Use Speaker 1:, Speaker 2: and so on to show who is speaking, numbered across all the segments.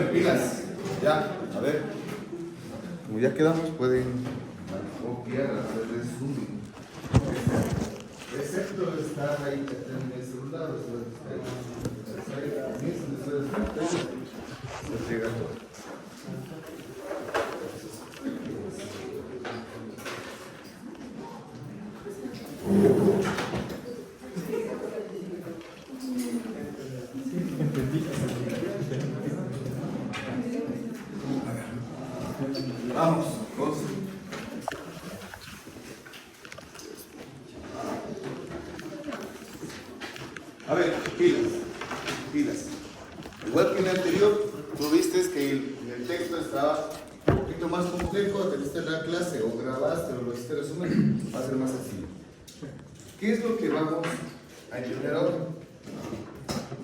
Speaker 1: ver, pilas. Ya, a ver. Como ya quedamos, pueden copiar, hacer resumen. Excepto estar ahí en el celular, se llega todo. Vamos, vamos. A ver, pilas. Igual que en el anterior, tú viste que el texto estaba un poquito más complejo, te diste la clase o grabaste o lo hiciste resumen, va a ser más sencillo. ¿Qué es lo que vamos a entender ahora?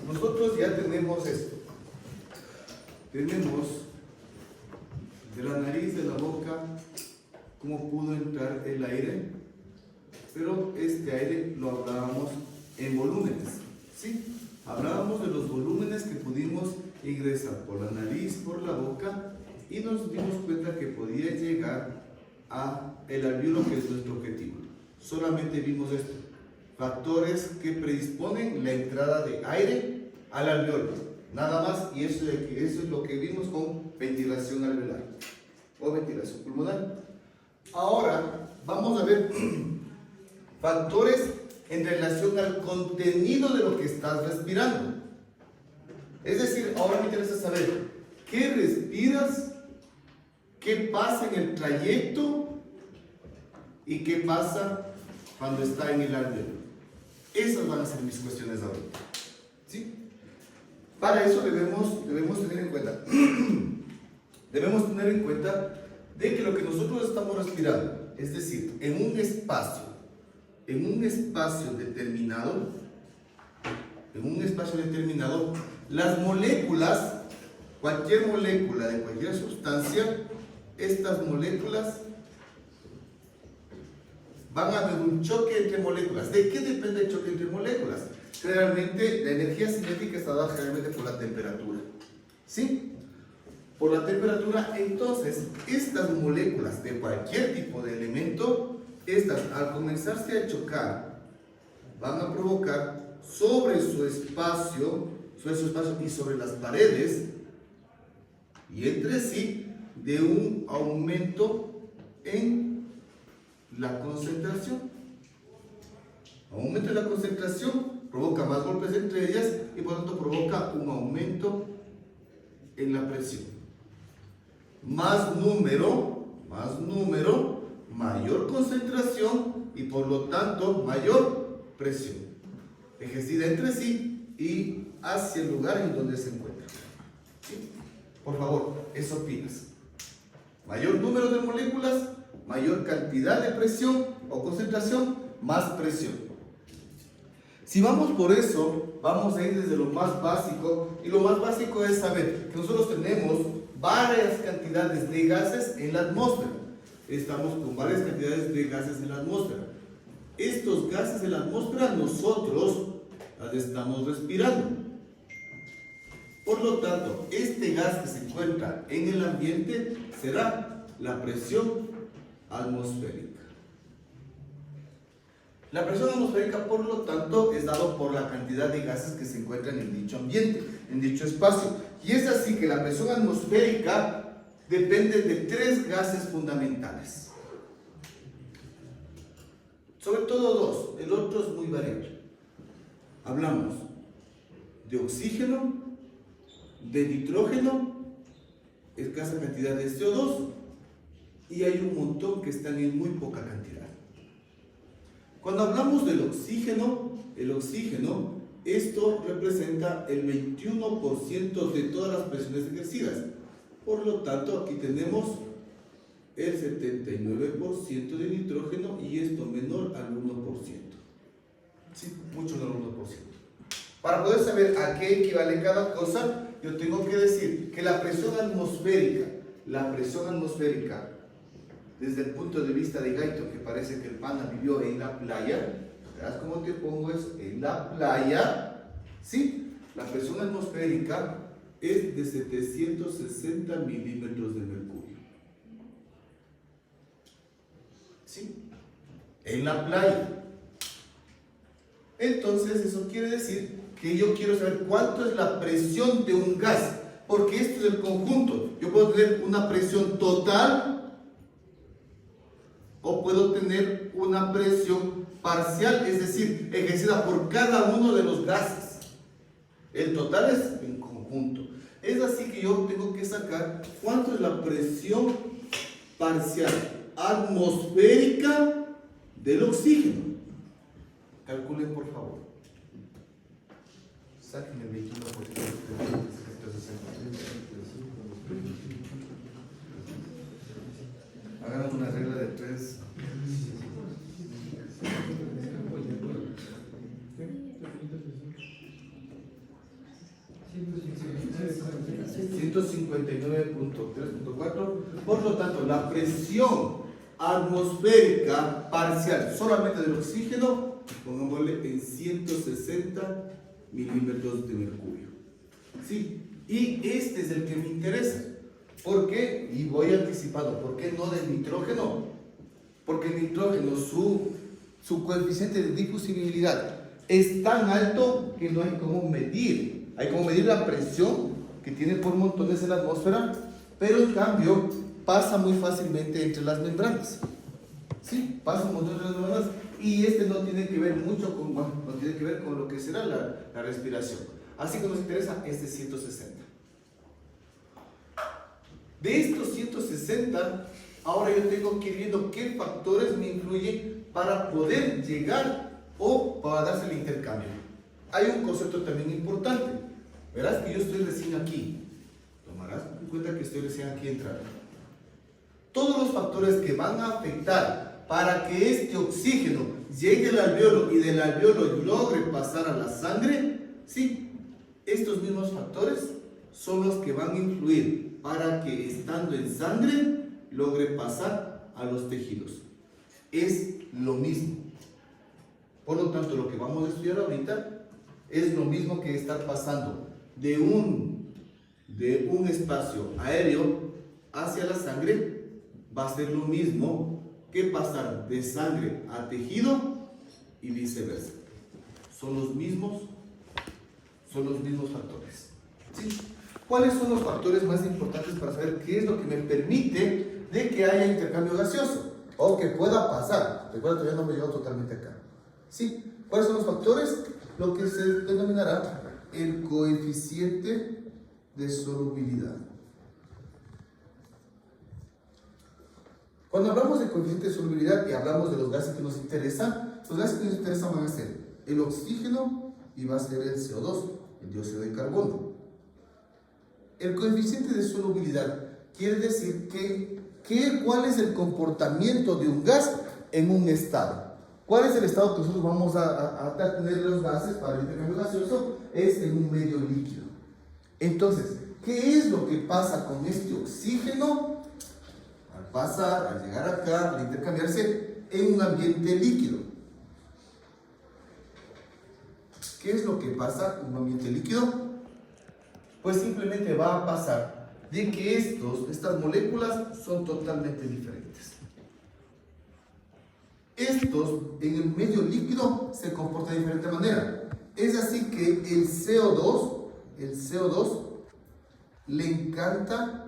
Speaker 1: Nosotros ya tenemos esto. Tenemos de la nariz, de la boca, cómo pudo entrar el aire, pero este aire lo hablábamos en volúmenes, ¿sí? Hablábamos de los volúmenes que pudimos ingresar por la nariz, por la boca, y nos dimos cuenta que podía llegar a el alvéolo, que es nuestro objetivo. Solamente vimos esto, factores que predisponen la entrada de aire al alvéolo, nada más, y eso es lo que vimos con ventilación alveolar o ventilación pulmonar. Ahora vamos a ver factores en relación al contenido de lo que estás respirando. Es decir, ahora me interesa saber qué respiras, qué pasa en el trayecto y qué pasa cuando está en el alvéolo. Esas van a ser mis cuestiones ahorita, ¿sí? Para eso debemos tener en cuenta de que lo que nosotros estamos respirando, es decir, en un espacio determinado, las moléculas, cualquier molécula de cualquier sustancia, estas moléculas van a haber un choque entre moléculas. ¿De qué depende el choque entre moléculas? Generalmente la energía cinética está dada generalmente por la temperatura, ¿sí? Por la temperatura. Entonces estas moléculas de cualquier tipo de elemento, estas al comenzarse a chocar van a provocar sobre su espacio y sobre las paredes y entre sí de un aumento en la concentración. Aumento en la concentración provoca más golpes entre ellas y por lo tanto provoca un aumento en la presión. Más número, mayor concentración y por lo tanto mayor presión ejercida entre sí y hacia el lugar en donde se encuentra. ¿Sí? Por favor, eso opinas. Mayor número de moléculas, mayor cantidad de presión o concentración, más presión. Si vamos por eso, vamos a ir desde lo más básico, y lo más básico es saber que nosotros tenemos varias cantidades de gases en la atmósfera. Estamos con varias cantidades de gases en la atmósfera. Estos gases en la atmósfera nosotros las estamos respirando. Por lo tanto, este gas que se encuentra en el ambiente será la presión atmosférica. La presión atmosférica, por lo tanto, es dado por la cantidad de gases que se encuentran en dicho ambiente, en dicho espacio. Y es así que la presión atmosférica depende de tres gases fundamentales. Sobre todo dos, el otro es muy variable. Hablamos de oxígeno, de nitrógeno, escasa cantidad de CO2, y hay un montón que están en muy poca cantidad. Cuando hablamos del oxígeno, esto representa el 21% de todas las presiones ejercidas. Por lo tanto, aquí tenemos el 79% de nitrógeno y esto menor al 1%. Sí, mucho menor al 1%. Para poder saber a qué equivale cada cosa, yo tengo que decir que la presión atmosférica, desde el punto de vista de Gaito, que parece que el pana vivió en la playa, ¿verás cómo te pongo eso? En la playa, ¿sí? La presión atmosférica es de 760 milímetros de mercurio. ¿Sí? En la playa. Entonces, eso quiere decir que yo quiero saber cuánto es la presión de un gas, porque esto es el conjunto. Yo puedo tener una presión total o puedo tener una presión parcial, es decir, ejercida por cada uno de los gases. El total es en conjunto. Es así que yo tengo que sacar cuánto es la presión parcial atmosférica del oxígeno. Calculen, por favor. Saquen el 21%. Hagan una regla de 3. .3.4. Por lo tanto, la presión atmosférica parcial solamente del oxígeno, pongámosle en 160 milímetros de mercurio. ¿Sí? Y este es el que me interesa. ¿Por qué? Y voy anticipando. ¿Por qué no del nitrógeno? Porque el nitrógeno, su coeficiente de difusibilidad es tan alto que no hay cómo medir. Hay como medir la presión que tiene por montones en la atmósfera, pero en cambio pasa muy fácilmente entre las membranas. Sí, pasa un montón de las membranas y este no tiene que ver mucho con, bueno, no tiene que ver con lo que será la respiración. Así que nos interesa este 160. De estos 160, ahora yo tengo que ir viendo qué factores me influyen para poder llegar o para darse el intercambio. Hay un concepto también importante. Verás que yo estoy recién aquí. Tomarás en cuenta que estoy recién aquí entrando. Todos los factores que van a afectar para que este oxígeno llegue al alveolo y del alveolo logre pasar a la sangre, sí, estos mismos factores son los que van a influir para que estando en sangre logre pasar a los tejidos. Es lo mismo. Por lo tanto, lo que vamos a estudiar ahorita es lo mismo que estar pasando de un espacio aéreo hacia la sangre. Va a ser lo mismo que pasar de sangre a tejido y viceversa. Son los mismos factores. ¿Sí? ¿Cuáles son los factores más importantes para saber qué es lo que me permite de que haya intercambio gaseoso o que pueda pasar? Recuerda, todavía no me llegó totalmente acá. ¿Sí? ¿Cuáles son los factores? Lo que se denominará el coeficiente de solubilidad. Cuando hablamos de coeficiente de solubilidad y hablamos de los gases que nos interesan, los gases que nos interesan van a ser el oxígeno y va a ser el CO2, el dióxido de carbono. El coeficiente de solubilidad quiere decir cuál es el comportamiento de un gas en un estado. ¿Cuál es el estado que nosotros vamos a tener los gases para el intercambio gaseoso? Es en un medio líquido. Entonces, ¿qué es lo que pasa con este oxígeno al llegar acá, al intercambiarse en un ambiente líquido? ¿Qué es lo que pasa en un ambiente líquido? Pues simplemente va a pasar de que estas moléculas son totalmente diferentes. Estos en el medio líquido se comportan de diferente manera. Es así que el CO2 le encanta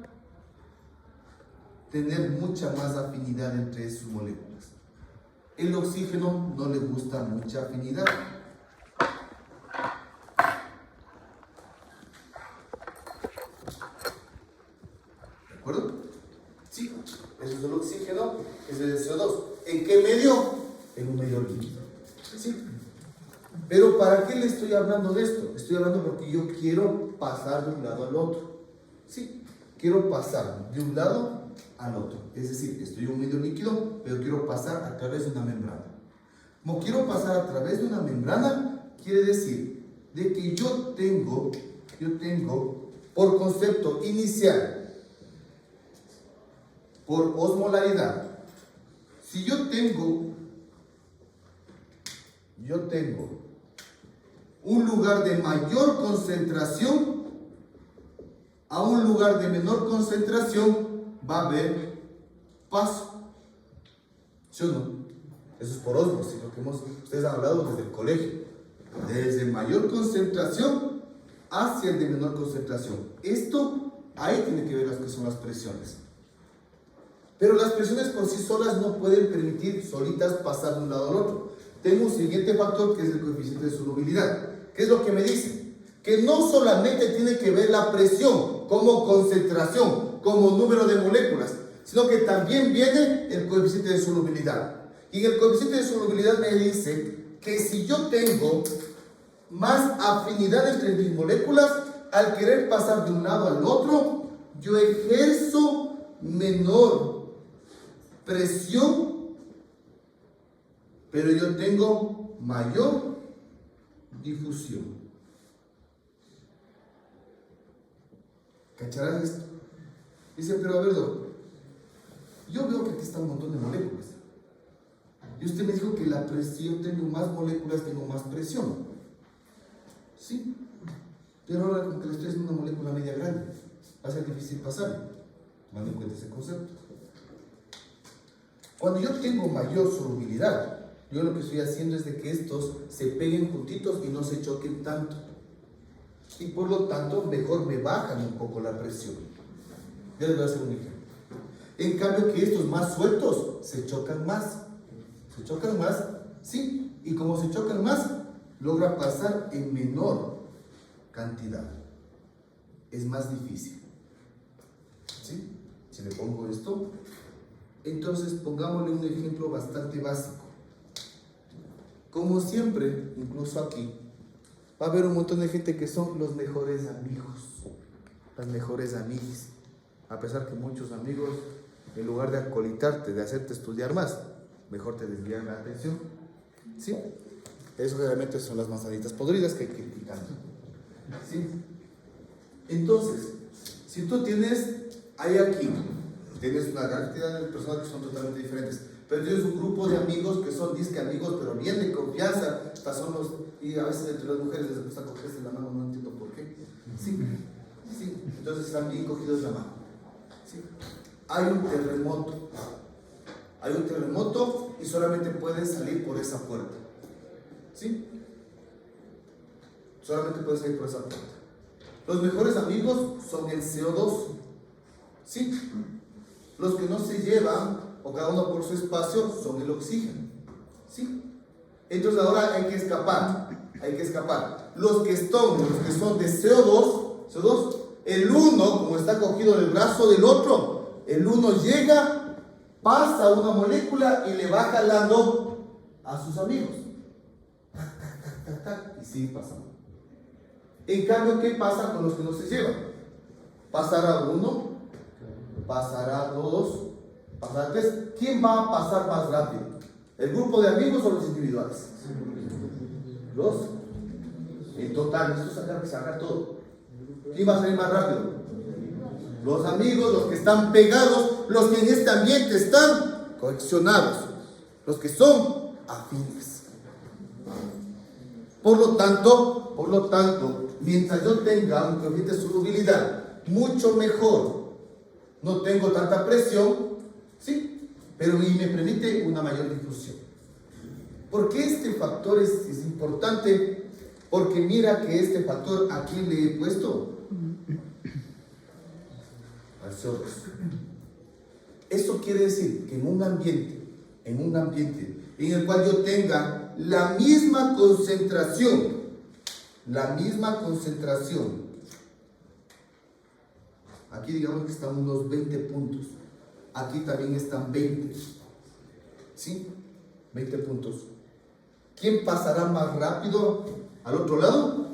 Speaker 1: tener mucha más afinidad entre sus moléculas. El oxígeno no le gusta mucha afinidad. ¿De acuerdo? Sí, eso es el oxígeno, ese es el CO2. ¿En qué medio? En un medio líquido. ¿Sí? Pero ¿para qué le estoy hablando de esto? Estoy hablando porque yo quiero pasar de un lado al otro. Sí, quiero pasar de un lado al otro. Es decir, estoy en un medio líquido, pero quiero pasar a través de una membrana. Como quiero pasar a través de una membrana, quiere decir de que yo tengo por concepto inicial, por osmolaridad, si yo tengo un lugar de mayor concentración, a un lugar de menor concentración, va a haber paso. ¿Sí o no? Eso es por osmosis, lo que ustedes han hablado desde el colegio. Desde mayor concentración hacia el de menor concentración. Esto, ahí tiene que ver las que son las presiones. Pero las presiones por sí solas no pueden permitir solitas pasar de un lado al otro. Tengo un siguiente factor que es el coeficiente de solubilidad. ¿Qué es lo que me dice? Que no solamente tiene que ver la presión como concentración, como número de moléculas, sino que también viene el coeficiente de solubilidad. Y el coeficiente de solubilidad me dice que si yo tengo más afinidad entre mis moléculas, al querer pasar de un lado al otro, yo ejerzo menor presión, pero yo tengo mayor difusión. ¿Cacharán esto? Dicen, pero a ver, doctor, yo veo que aquí está un montón de moléculas. Y usted me dijo que la presión, tengo más moléculas, tengo más presión. Sí, pero ahora como que le estoy haciendo una molécula media grande, va a ser difícil pasar. Tomando en cuenta ese concepto. Cuando yo tengo mayor solubilidad, yo lo que estoy haciendo es de que estos se peguen juntitos y no se choquen tanto. Y por lo tanto, mejor me bajan un poco la presión. Ya les voy a hacer un ejemplo. En cambio que estos más sueltos se chocan más. Se chocan más, sí. Y como se chocan más, logra pasar en menor cantidad. Es más difícil. ¿Sí? Si le pongo esto, entonces pongámosle un ejemplo bastante básico. Como siempre, incluso aquí, va a haber un montón de gente que son los mejores amigos, las mejores amiguis. A pesar que muchos amigos, en lugar de acolitarte, de hacerte estudiar más, mejor te desvían la atención. ¿Sí? Eso realmente son las manzanitas podridas que hay que ir quitando. ¿Sí? Entonces, si tú hay aquí, tienes una gran cantidad de personas que son totalmente diferentes, pero tienes un grupo de amigos que son disque amigos, pero bien de confianza, hasta son y a veces entre las mujeres les gusta cogerse la mano, no entiendo por qué. Sí, sí, entonces están bien cogidos la mano. Sí. Hay un terremoto y solamente pueden salir por esa puerta. ¿Sí? Solamente pueden salir por esa puerta. Los mejores amigos son el CO2. ¿Sí? Los que no se llevan, o cada uno por su espacio, son el oxígeno. ¿Sí? Entonces ahora hay que escapar. Los que son de CO2, el uno, como está cogido en el brazo del otro, el uno llega, pasa una molécula y le va jalando a sus amigos. Y sigue pasando. En cambio, ¿qué pasa con los que no se llevan? Pasará uno, pasará dos, pasará tres. ¿Quién va a pasar más rápido? ¿El grupo de amigos o los individuales? Los. En total, esto es sacar todo. ¿Quién va a salir más rápido? Los amigos, los que están pegados, los que en este ambiente están coaccionados, los que son afines. Por lo tanto, mientras yo tenga un coeficiente de solubilidad mucho mejor, no tengo tanta presión, ¿sí? Pero y me permite una mayor difusión. ¿Por qué este factor es importante? Porque mira que este factor, ¿a quién le he puesto? Al CO2. Eso quiere decir que en un ambiente en el cual yo tenga la misma concentración, aquí digamos que están unos 20 puntos, aquí también están 20, ¿sí? 20 puntos. ¿Quién pasará más rápido al otro lado?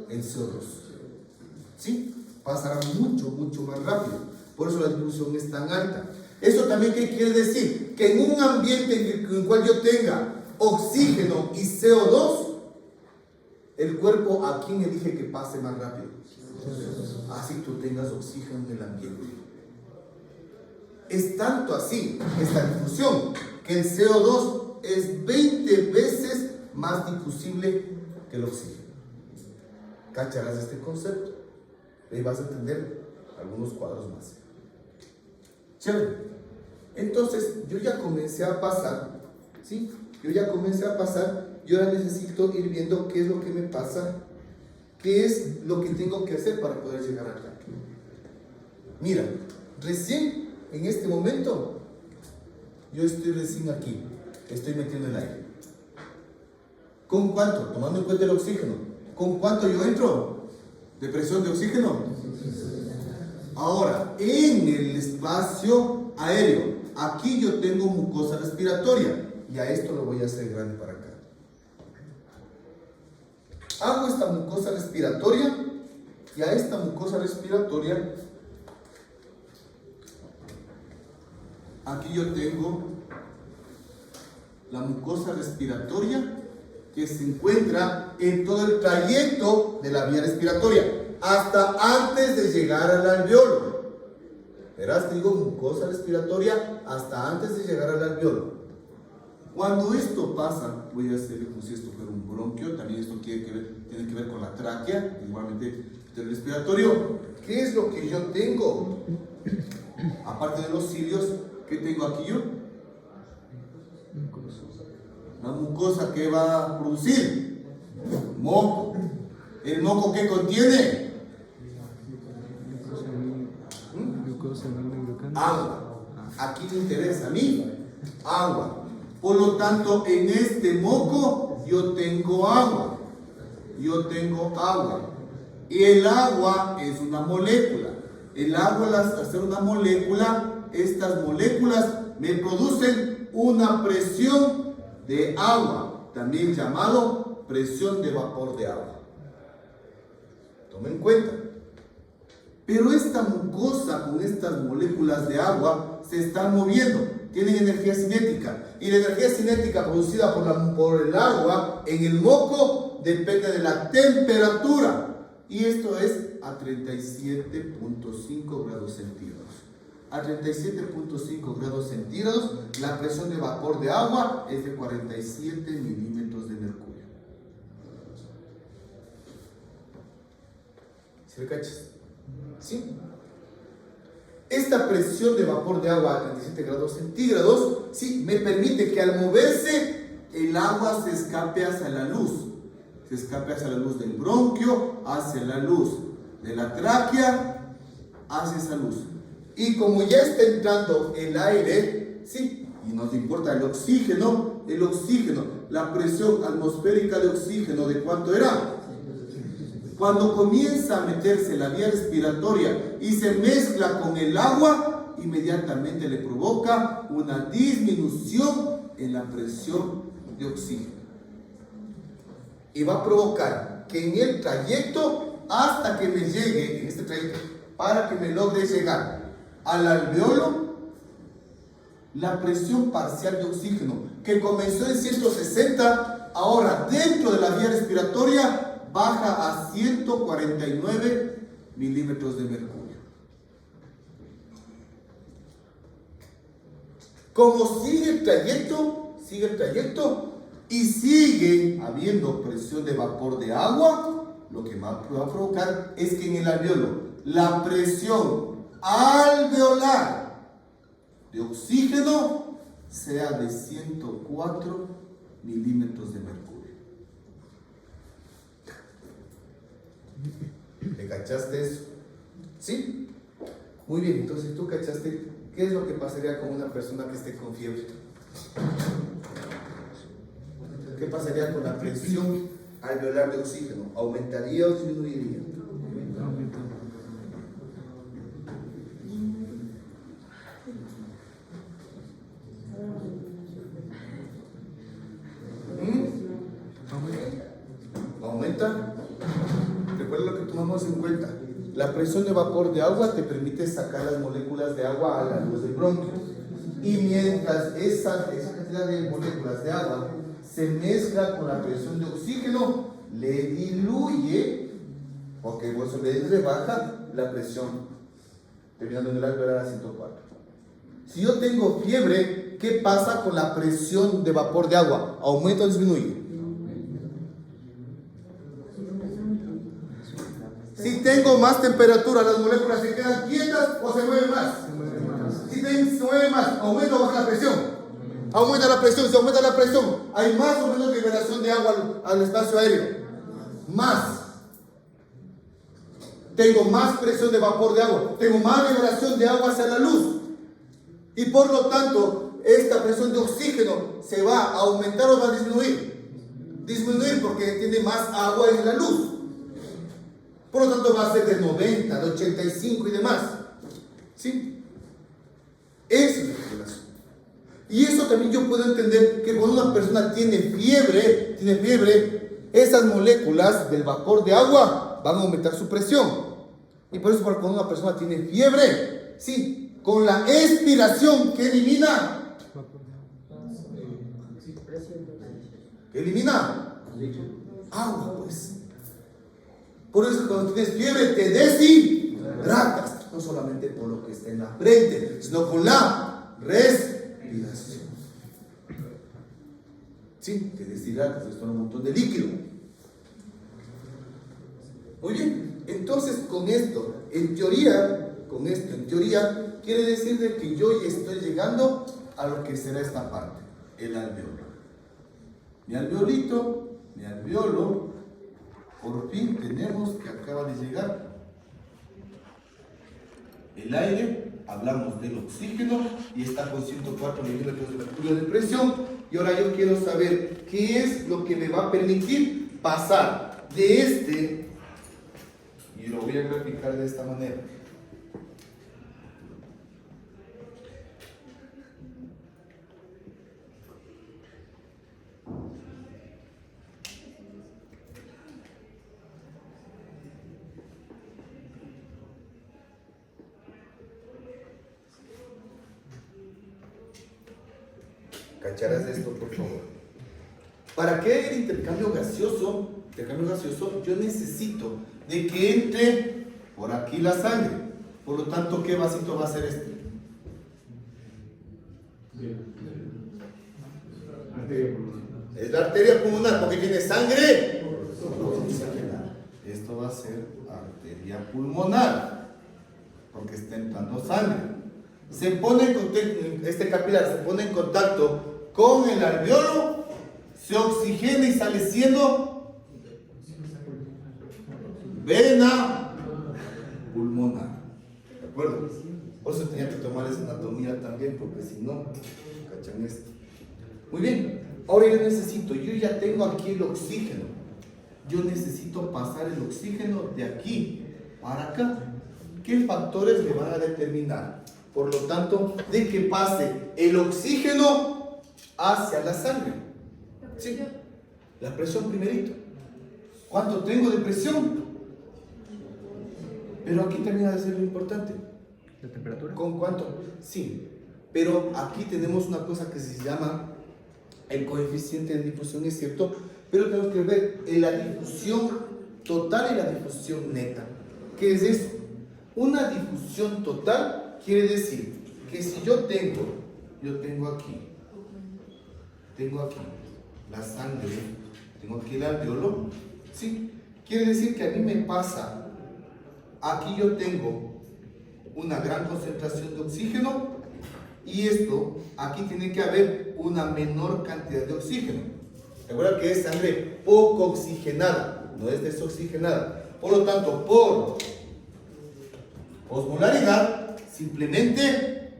Speaker 1: El CO2, ¿sí? Pasará mucho más rápido, por eso la difusión es tan alta. Eso también, ¿qué quiere decir? Que en un ambiente en el cual yo tenga oxígeno y CO2, el cuerpo, ¿a quién elige que pase más rápido? Así tú tengas oxígeno en el ambiente. Es tanto así esta difusión que el CO2 es 20 veces más difusible que el oxígeno. ¿Cacharás este concepto? Ahí vas a entender algunos cuadros más. Chévere. Entonces, yo ya comencé a pasar, ¿sí? Yo ya comencé a pasar y ahora necesito ir viendo qué es lo que me pasa, qué es lo que tengo que hacer para poder llegar acá. Mira, recién en este momento, yo estoy recién aquí, estoy metiendo el aire. ¿Con cuánto? Tomando en cuenta el oxígeno. ¿Con cuánto yo entro de presión de oxígeno? Ahora, en el espacio aéreo, aquí yo tengo mucosa respiratoria. Y a esto lo voy a hacer grande para acá. Hago esta mucosa respiratoria y a esta mucosa respiratoria, aquí yo tengo la mucosa respiratoria que se encuentra en todo el trayecto de la vía respiratoria, hasta antes de llegar al alveolo. Verás, digo mucosa respiratoria hasta antes de llegar al alveolo. Cuando esto pasa, voy a hacer como si esto fuera un bronquio, también esto tiene que ver con la tráquea, igualmente del respiratorio. ¿Qué es lo que yo tengo? Aparte de los cilios, ¿qué tengo aquí yo? La mucosa que va a producir moco. ¿El moco qué contiene? Agua. Aquí me interesa a mí agua. Por lo tanto, en este moco yo tengo agua. Yo tengo agua. Y el agua es una molécula. El agua, al ser una molécula, estas moléculas me producen una presión de agua, también llamado presión de vapor de agua. Tomen en cuenta. Pero esta mucosa con estas moléculas de agua se están moviendo, tienen energía cinética. Y la energía cinética producida por el agua en el moco depende de la temperatura. Y esto es a 37.5 grados centígrados. A 37.5 grados centígrados, la presión de vapor de agua es de 47 milímetros de mercurio. ¿Sí me cachas? ¿Sí? Esta presión de vapor de agua a 37 grados centígrados, sí, me permite que al moverse el agua se escape hacia la luz. Se escape hacia la luz del bronquio, hacia la luz de la tráquea, hacia esa luz. Y como ya está entrando el aire, sí, y nos importa el oxígeno, la presión atmosférica de oxígeno, ¿de cuánto era? Cuando comienza a meterse la vía respiratoria y se mezcla con el agua, inmediatamente le provoca una disminución en la presión de oxígeno. Y va a provocar que en el trayecto, hasta que me llegue, en este trayecto, para que me logre llegar al alveolo, la presión parcial de oxígeno, que comenzó en 160, ahora dentro de la vía respiratoria, baja a 149 milímetros de mercurio. Como sigue el trayecto y sigue habiendo presión de vapor de agua, lo que va a provocar es que en el alveolo la presión alveolar de oxígeno sea de 104 milímetros de mercurio. ¿Le cachaste eso? ¿Sí? Muy bien, entonces tú cachaste qué es lo que pasaría con una persona que esté con fiebre. ¿Qué pasaría con la presión alveolar de oxígeno? ¿Aumentaría o disminuiría? ¿Aumenta? Recuerda lo que tomamos en cuenta. La presión de vapor de agua te permite sacar las moléculas de agua a la luz del bronquio. Y mientras esa cantidad de moléculas de agua se mezcla con la presión de oxígeno, le diluye, porque eso le rebaja la presión, terminando en el alveolar a 104. Si yo tengo fiebre, ¿qué pasa con la presión de vapor de agua? ¿Aumenta o disminuye?
Speaker 2: Si tengo más temperatura, las moléculas se quedan quietas o se mueven más. Si se mueve más, aumenta o baja la presión. Aumenta la presión, si aumenta la presión, hay más o menos liberación de agua al espacio aéreo. Más. Tengo más presión de vapor de agua, tengo más liberación de agua hacia la luz. Y por lo tanto, esta presión de oxígeno se va a aumentar o va a disminuir. Disminuir porque tiene más agua en la luz. Por lo tanto, va a ser de 90, de 85 y demás. ¿Sí? Esa es la relación. Y eso también yo puedo entender que cuando una persona tiene fiebre, esas moléculas del vapor de agua van a aumentar su presión. Y por eso cuando una persona tiene fiebre, sí, con la expiración que elimina. ¿Qué elimina? Agua, pues. Por eso cuando tienes fiebre te deshidratas. No solamente por lo que está en la frente, sino con la respiración. Sí, te deshidratas, esto es un montón de líquido. Muy bien, entonces con esto, en teoría, quiere decir de que yo ya estoy llegando a lo que será esta parte, el alveolo. Mi alveolo, por fin tenemos que acaba de llegar. El aire, hablamos del oxígeno y está con 104 milímetros de mercurio de presión. Y ahora yo quiero saber qué es lo que me va a permitir pasar de este, y lo voy a graficar de esta manera. ¿Cacharás esto, por favor? ¿Para qué el intercambio gaseoso? Yo necesito de que entre por aquí la sangre. Por lo tanto, ¿qué vasito va a ser este? Es la arteria pulmonar porque tiene sangre. Esto va a ser arteria pulmonar porque está entrando sangre. Se pone este capilar se pone en contacto con el alveolo, se oxigena y sale siendo vena pulmonar. ¿De acuerdo? Por eso tenía que tomar esa anatomía también, porque si no, cachan esto. Muy bien, ahora yo ya tengo aquí el oxígeno. Yo necesito pasar el oxígeno de aquí para acá. ¿Qué factores me van a determinar? Por lo tanto, de que pase el oxígeno hacia la sangre. ¿Sí? La presión primerito. ¿Cuánto tengo de presión? Pero aquí termina de ser lo importante.
Speaker 3: ¿La temperatura?
Speaker 2: ¿Con cuánto? Sí. Pero aquí tenemos una cosa que se llama el coeficiente de difusión, es cierto, pero tenemos que ver en la difusión total y la difusión neta. ¿Qué es eso? Una difusión total quiere decir que si yo tengo aquí la sangre, tengo aquí el alveolo, ¿sí? Quiere decir que a mí me pasa, aquí yo tengo una gran concentración de oxígeno y esto, aquí tiene que haber una menor cantidad de oxígeno. Recuerda que es sangre poco oxigenada, no es desoxigenada. Por lo tanto, por osmolaridad, simplemente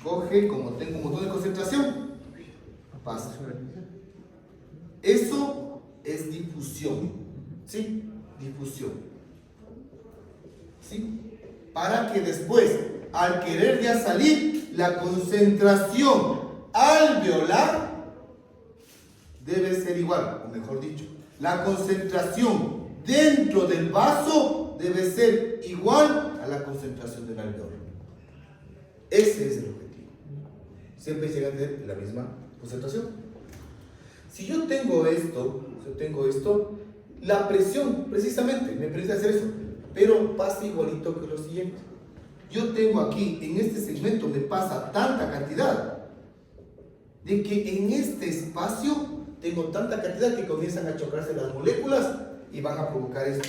Speaker 2: coge, como tengo un montón de concentración, pasa. Eso es difusión, ¿sí? Difusión, ¿sí? Para que después, al querer ya salir, la concentración alveolar debe ser igual, o mejor dicho, la concentración dentro del vaso debe ser igual a la concentración del alveolo. Ese es el objetivo. Siempre llegan a tener la misma concentración. Si yo tengo esto, la presión precisamente me permite hacer eso, pero pasa igualito que lo siguiente. Yo tengo aquí, en este segmento me pasa tanta cantidad, de que en este espacio tengo tanta cantidad que comienzan a chocarse las moléculas y van a provocar esto.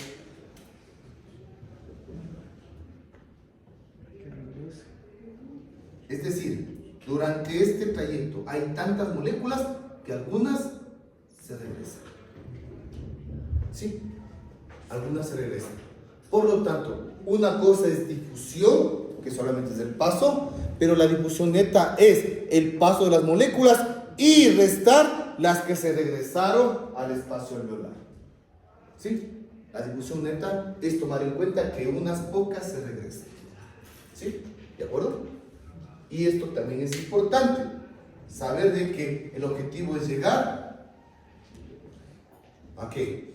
Speaker 2: durante este trayecto hay tantas moléculas que algunas se regresan. ¿Sí? Algunas se regresan. Por lo tanto, una cosa es difusión, que solamente es el paso, pero la difusión neta es el paso de las moléculas y restar las que se regresaron al espacio alveolar. ¿Sí? La difusión neta es tomar en cuenta que unas pocas se regresan. ¿Sí? ¿De acuerdo? Y esto también es importante, saber de que el objetivo es llegar ¿a qué?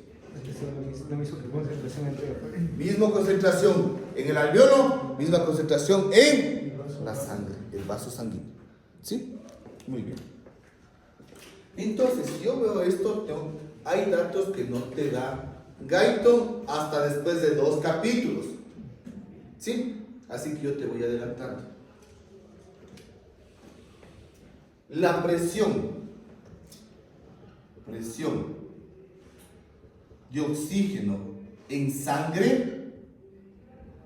Speaker 2: Misma concentración en el alveolo, misma concentración en la sangre, el vaso sanguíneo. ¿Sí? Muy bien. Entonces, si yo veo esto, hay datos que no te da Guyton hasta después de 2 capítulos. ¿Sí? Así que yo te voy adelantando. La presión de oxígeno en sangre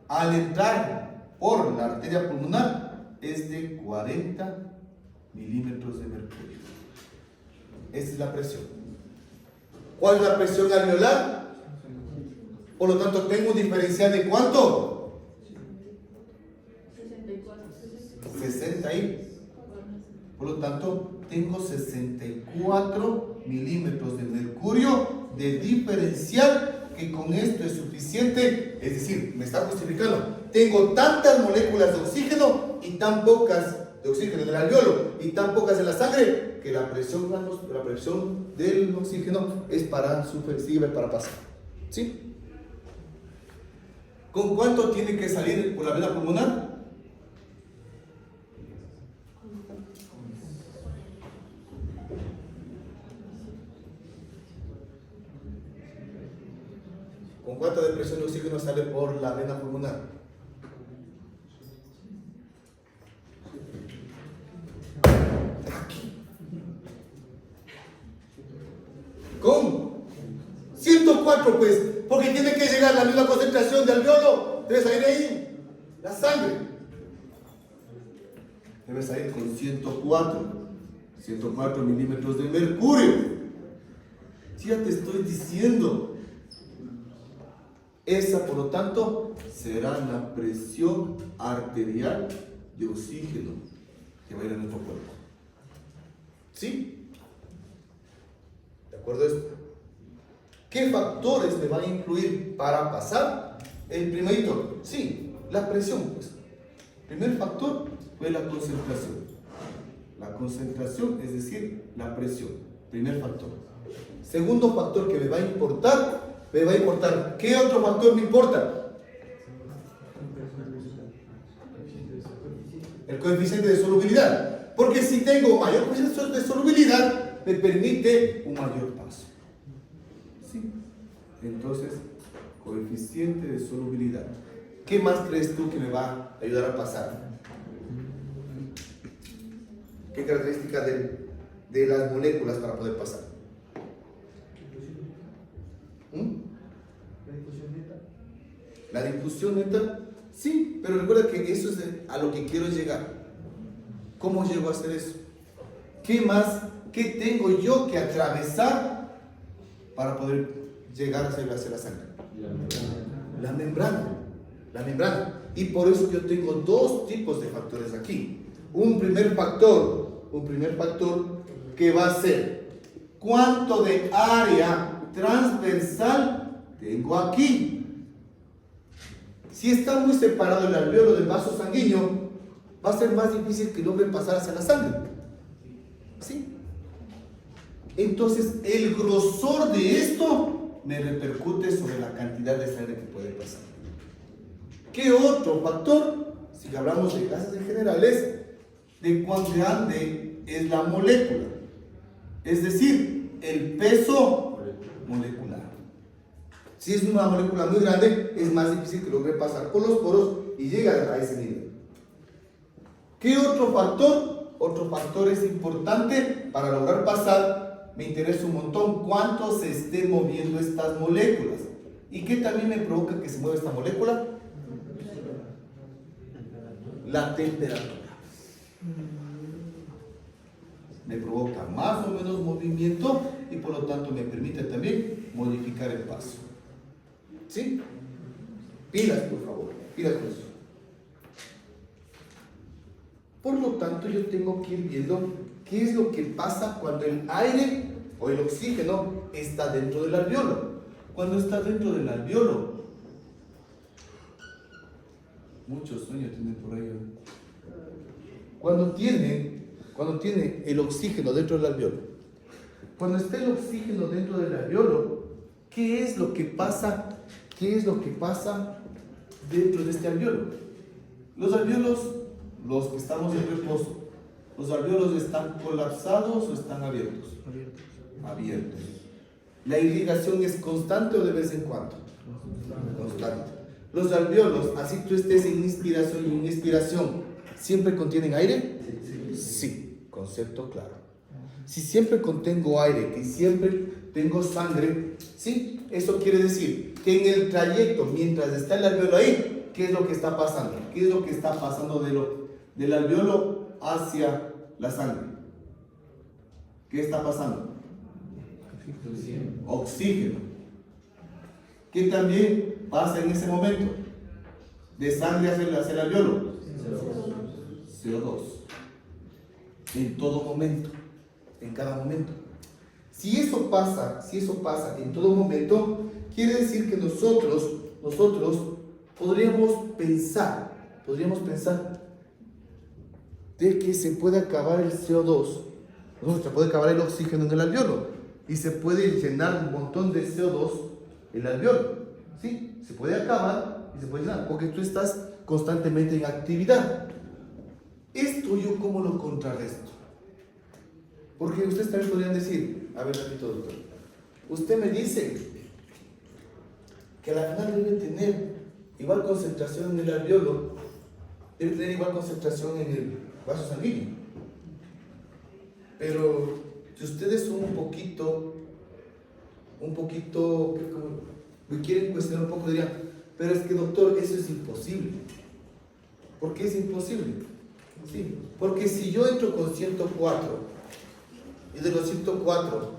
Speaker 2: al entrar por la arteria pulmonar es de 40 milímetros de mercurio. Esa es la presión. ¿Cuál es la presión alveolar? Por lo tanto, tengo un diferencial de ¿cuánto? 60 ahí. Por lo tanto, tengo 64 milímetros de mercurio de diferencial, que con esto es suficiente. Es decir, me está justificando. Tengo tantas moléculas de oxígeno y tan pocas de oxígeno en el alveolo y tan pocas en la sangre, que la presión del oxígeno es sirve para pasar. ¿Sí? ¿Con cuánto tiene que salir por la vena pulmonar? ¿Con cuánta de presión de oxígeno sale por la vena pulmonar? Aquí. Con 104, pues, porque tiene que llegar la misma concentración de alveolo. Debe salir ahí la sangre. Debe salir con 104 milímetros de mercurio. Ya te estoy diciendo. Esa, por lo tanto, será la presión arterial de oxígeno que va a ir a nuestro cuerpo. ¿Sí? ¿De acuerdo a esto? ¿Qué factores me van a influir para pasar? El primerito, sí, la presión. Pues. Primer factor fue la concentración. La concentración, es decir, la presión. Primer factor. Segundo factor que me va a importar, ¿qué otro factor me importa? El coeficiente de solubilidad. Porque si tengo mayor coeficiente de solubilidad, me permite un mayor paso. ¿Sí? Entonces, coeficiente de solubilidad. ¿Qué más crees tú que me va a ayudar a pasar? ¿Qué característica de las moléculas para poder pasar? La difusión neta, sí, pero recuerda que eso es a lo que quiero llegar. ¿Cómo llego a hacer eso? ¿Qué más? ¿Qué tengo yo que atravesar para poder llegar hacia la sangre? La membrana. Y por eso yo tengo 2 tipos de factores aquí. Un primer factor que va a ser cuánto de área transversal tengo aquí. Si está muy separado el alveolo del vaso sanguíneo, va a ser más difícil que logre pasar hacia la sangre. ¿Sí? Entonces, el grosor de esto me repercute sobre la cantidad de sangre que puede pasar. ¿Qué otro factor? Si hablamos de gases en general, es de cuán grande es la molécula. Es decir, el peso molecular. Si es una molécula muy grande, es más difícil que logre pasar por los poros y llegue a ese nivel. ¿Qué otro factor? Otro factor es importante para lograr pasar. Me interesa un montón cuánto se esté moviendo estas moléculas. ¿Y qué también me provoca que se mueva esta molécula? La temperatura. me provoca más o menos movimiento y por lo tanto me permite también modificar el paso. ¿Sí? Pilas, por favor, pilas con eso. Por lo tanto, yo tengo que ir viendo qué es lo que pasa cuando el aire o el oxígeno está dentro del alveolo. Cuando está dentro del alveolo, muchos sueños tienen por ahí. Cuando tiene el oxígeno dentro del alveolo, cuando está el oxígeno dentro del alveolo, ¿qué es lo que pasa? ¿Qué es lo que pasa dentro de este alveolo? Los alveolos, los que estamos en reposo, ¿los alveolos están colapsados o están abiertos? Abiertos. ¿La irrigación es constante o de vez en cuando? Constante. Los alveolos, así tú estés en inspiración y en expiración, ¿siempre contienen aire? Sí, concepto claro. Si siempre contengo aire y siempre tengo sangre, ¿sí? Eso quiere decir que en el trayecto, mientras está el alveolo ahí, ¿qué es lo que está pasando? ¿Qué es lo que está pasando del alveolo hacia la sangre? ¿Qué está pasando? Oxígeno. ¿Qué también pasa en ese momento? De sangre hacia el alveolo. CO2. En todo momento. En cada momento. Si eso pasa en todo momento, quiere decir que nosotros podríamos pensar de que se puede acabar el CO2, se puede acabar el oxígeno en el alveolo y se puede llenar un montón de CO2 el alveolo, ¿sí? Se puede acabar y se puede llenar porque tú estás constantemente en actividad. ¿Esto yo cómo lo contrarresto? Porque ustedes también podrían decir, a ver, ratito, doctor, usted me dice que a la final debe tener igual concentración en el alveolo, debe tener igual concentración en el vaso sanguíneo. Pero si ustedes son un poquito, me quieren cuestionar un poco, dirían, pero es que doctor, eso es imposible. ¿Por qué es imposible? Sí, porque si yo entro con 104 y de los 104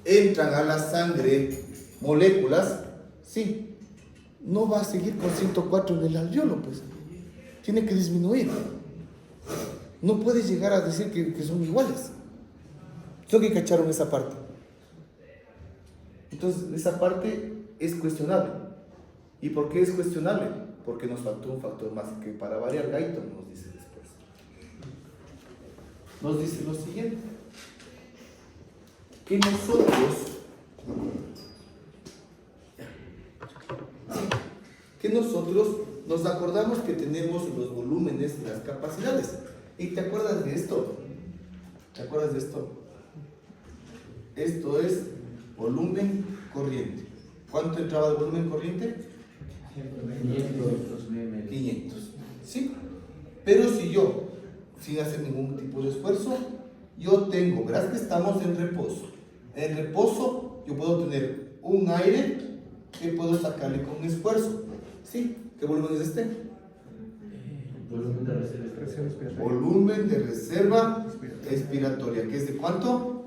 Speaker 2: entran a la sangre moléculas, sí, no va a seguir con 104 en el alveolo, pues tiene que disminuir. No puedes llegar a decir que son iguales. Tengo que cachar en esa parte. Entonces, esa parte es cuestionable. ¿Y por qué es cuestionable? Porque nos faltó un factor más que para variar, Guyton nos dice después. Nos dice lo siguiente. Que nosotros nos acordamos que tenemos los volúmenes y las capacidades. ¿Y te acuerdas de esto? ¿Te acuerdas de esto? Esto es volumen corriente. ¿Cuánto entraba de volumen corriente? 500. ¿Sí? Pero si yo, sin hacer ningún tipo de esfuerzo, yo tengo, verás que estamos en reposo. En reposo yo puedo tener un aire que puedo sacarle con esfuerzo. ¿Sí? ¿Qué volumen es este?
Speaker 3: Volumen de reserva expiratoria.
Speaker 2: Volumen de reserva expiratoria. ¿Qué es de cuánto?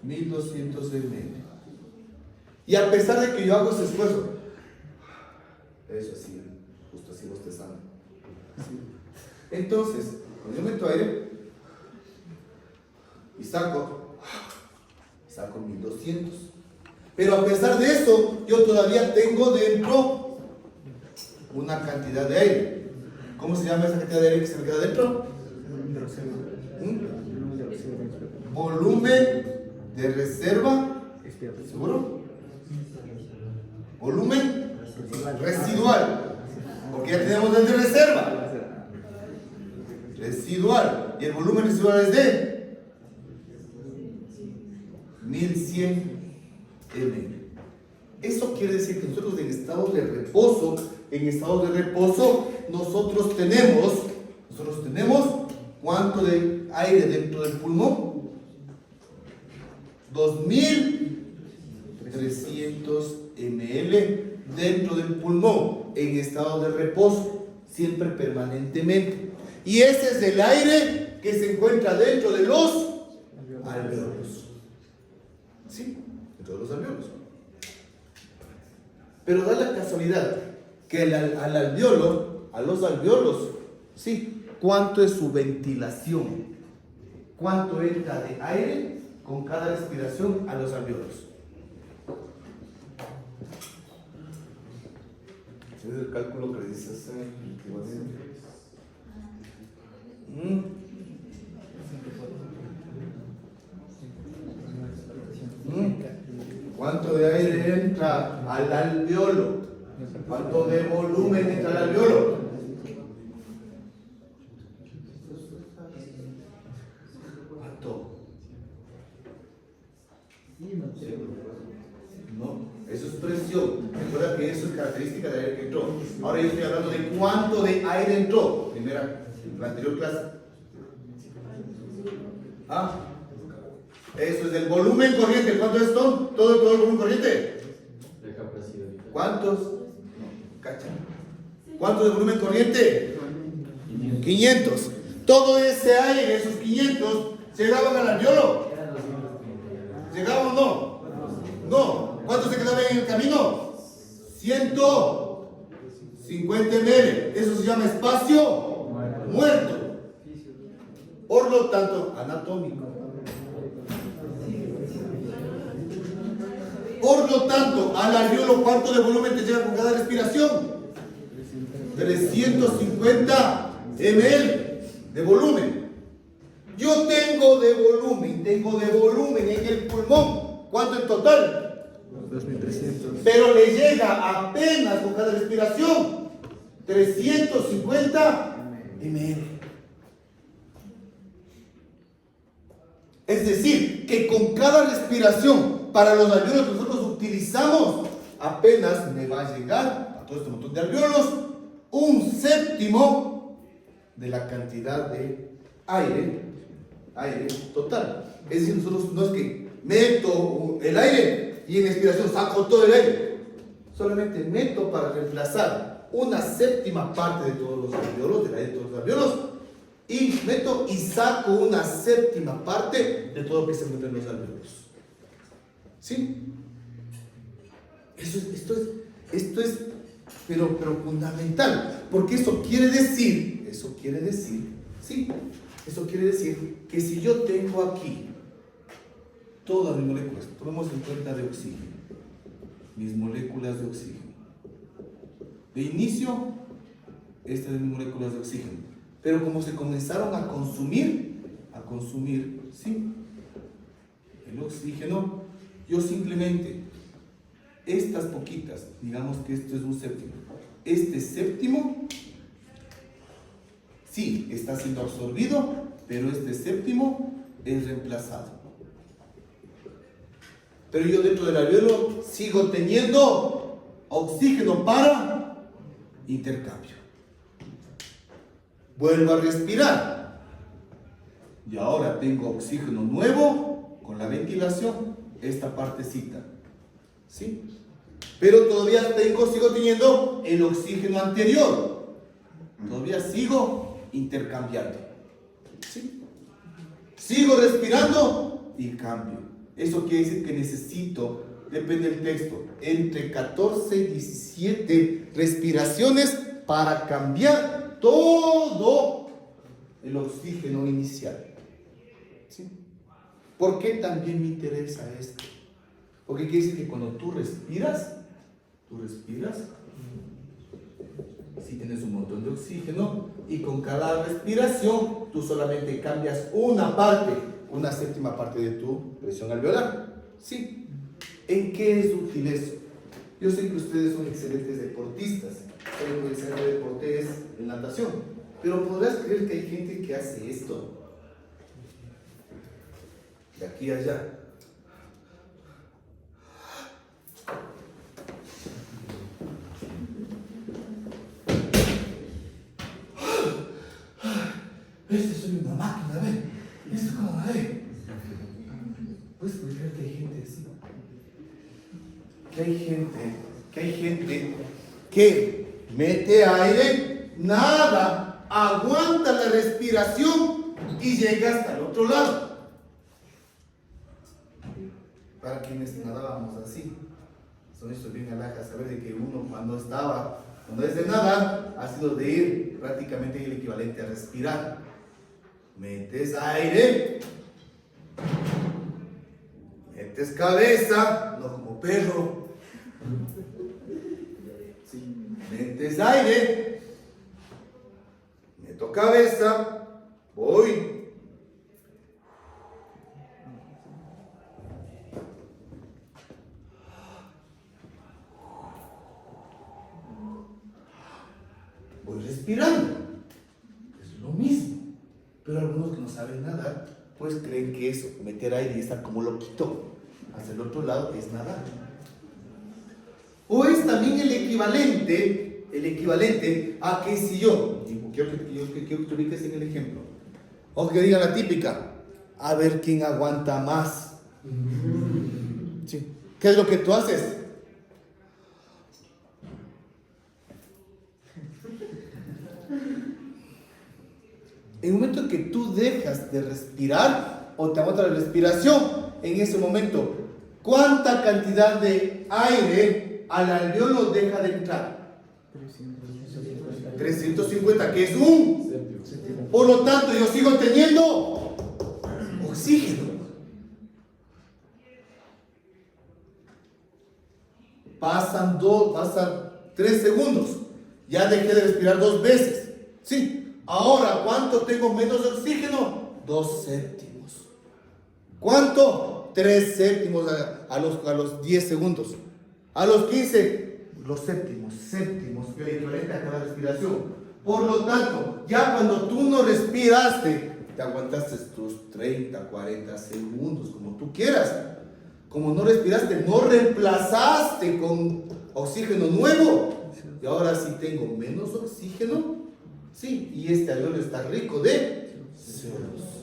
Speaker 2: 1200 ml. Y a pesar de que yo hago ese esfuerzo, eso así, justo así bostezando. Entonces, cuando yo meto aire y saco 1200. Pero a pesar de eso, yo todavía tengo dentro una cantidad de aire. ¿Cómo se llama esa cantidad de aire que se me queda dentro? Volumen de reserva. ¿Seguro? Volumen residual. Porque ya tenemos el de reserva. Residual. Y el volumen residual es de 1100 ml. Eso quiere decir que nosotros en estado de reposo, nosotros tenemos ¿cuánto de aire dentro del pulmón? 2300 ml dentro del pulmón en estado de reposo, siempre permanentemente. Y ese es el aire que se encuentra dentro de los alvéolos. ¿Sí? Dentro de los alvéolos. Pero da la casualidad que al alvéolo, a los alvéolos, ¿sí? ¿Cuánto es su ventilación? ¿Cuánto entra de aire con cada respiración a los alvéolos? Ese es el cálculo que le dices antiguamente. ¿Cuánto de aire entra al alvéolo? ¿Cuánto de volumen entra al alvéolo? ¿Cuánto? No, eso es presión. Recuerda que eso es característica del aire que entró. Ahora yo estoy hablando de cuánto de aire entró. La anterior clase. Eso es el volumen corriente. ¿Cuánto es esto? ¿Todo el volumen corriente? ¿Cuántos? No, cacha. ¿Cuánto de volumen corriente? 500. Todo ese aire, esos 500, ¿llegaban al alvéolo? ¿Llegaban o no? No. ¿Cuánto se quedaba en el camino? 150 ml. Eso se llama espacio muerto. Por lo tanto, anatómico. Por lo tanto, al alvéolo, ¿cuánto de volumen te llega con cada respiración? 350 ml de volumen. Yo tengo de volumen en el pulmón. ¿Cuánto en total?
Speaker 3: 2300.
Speaker 2: Pero le llega apenas con cada respiración 350 ml. Es decir, que con cada respiración para los alvéolos que nosotros utilizamos, apenas me va a llegar a todo este montón de alvéolos 1/7 de la cantidad de aire total. Es decir, nosotros no es que meto el aire y en expiración saco todo el aire. Solamente meto para reemplazar 1/7 parte de todos los alvéolos, del aire de todos los alvéolos, y meto y saco 1/7 parte de todo lo que se mete en los alvéolos. ¿Sí? Esto es pero fundamental, porque eso quiere decir, ¿sí? Eso quiere decir que si yo tengo aquí todas mis moléculas, tomemos en cuenta de oxígeno, mis moléculas de oxígeno. De inicio, estas son mis moléculas de oxígeno. Pero como se comenzaron a consumir, ¿sí? El oxígeno, yo simplemente, estas poquitas, digamos que esto es 1/7. Este 1/7, sí, está siendo absorbido, pero este 1/7 es reemplazado. Pero yo dentro del alvéolo sigo teniendo oxígeno para intercambio. Vuelvo a respirar. Y ahora tengo oxígeno nuevo con la ventilación, esta partecita. ¿Sí? Pero todavía sigo teniendo el oxígeno anterior. Todavía sigo intercambiando. ¿Sí? Sigo respirando y cambio. Eso quiere decir que necesito, depende del texto, entre 14 y 17 respiraciones para cambiar todo el oxígeno inicial. ¿Sí? ¿Por qué también me interesa esto? Porque quiere decir que cuando tú respiras, si tienes un montón de oxígeno y con cada respiración tú solamente cambias una parte, 1/7 parte de tu presión alveolar. ¿Sí? ¿En qué es útil eso? Yo sé que ustedes son excelentes deportistas, son excelentes deportes en natación, pero podrás creer que hay gente que hace esto de aquí a allá. Soy una máquina, ¿ves? Esto es como, ¿puedes creer que hay gente así? Que hay gente que mete aire, nada, aguanta la respiración y llega hasta el otro lado. Para quienes nadábamos así, son estos bien alhajas, saber de que uno cuando es de nadar, ha sido de ir prácticamente el equivalente a respirar. Metes aire, metes cabeza, no como perro. Sí. Metes aire, meto cabeza, voy. Voy respirando. Es lo mismo. Pero algunos que no saben nadar, pues creen que eso, meter aire y estar como loquito hacia el otro lado, es nadar. O es también el equivalente a que si yo quiero que te ubiques en el ejemplo, o que digan la típica, a ver quién aguanta más. ¿Sí? ¿Qué es lo que tú haces? En el momento en que tú dejas de respirar o te aguanta la respiración, en ese momento, ¿cuánta cantidad de aire al alveolo deja de entrar? 350, que es un. Por lo tanto, yo sigo teniendo oxígeno. Pasan 3 segundos. Ya dejé de respirar 2 veces. Sí. Ahora, ¿cuánto tengo menos de oxígeno? 2 séptimos. ¿Cuánto? 3 séptimos a los 10 segundos. A los 15, los séptimos, que es equivalente a cada respiración. Por lo tanto, ya cuando tú no respiraste, te aguantaste tus 30, 40 segundos, como tú quieras. Como no respiraste, no reemplazaste con oxígeno nuevo. Y ahora sí tengo menos oxígeno. Sí, y este alveolo está rico de ceros.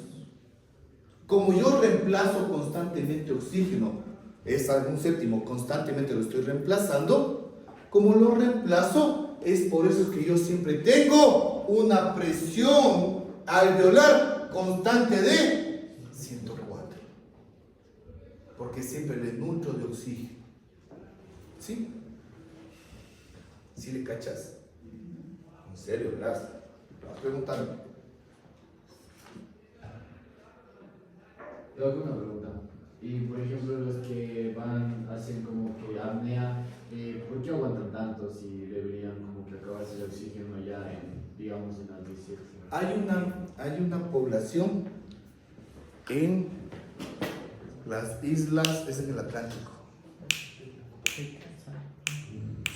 Speaker 2: Como yo reemplazo constantemente oxígeno, es algún séptimo, constantemente lo estoy reemplazando. Como lo reemplazo, es por eso que yo siempre tengo una presión alveolar constante de 104. Porque siempre le nutro de oxígeno. ¿Sí? ¿Sí le cachas? En serio, ¿verdad? Vas preguntando.
Speaker 3: Yo hago una pregunta. Y por ejemplo, los que hacen como que apnea, ¿por qué aguantan tanto si deberían como que acabarse el oxígeno ya digamos, en las 17?
Speaker 2: Hay una población en las islas, es en el Atlántico.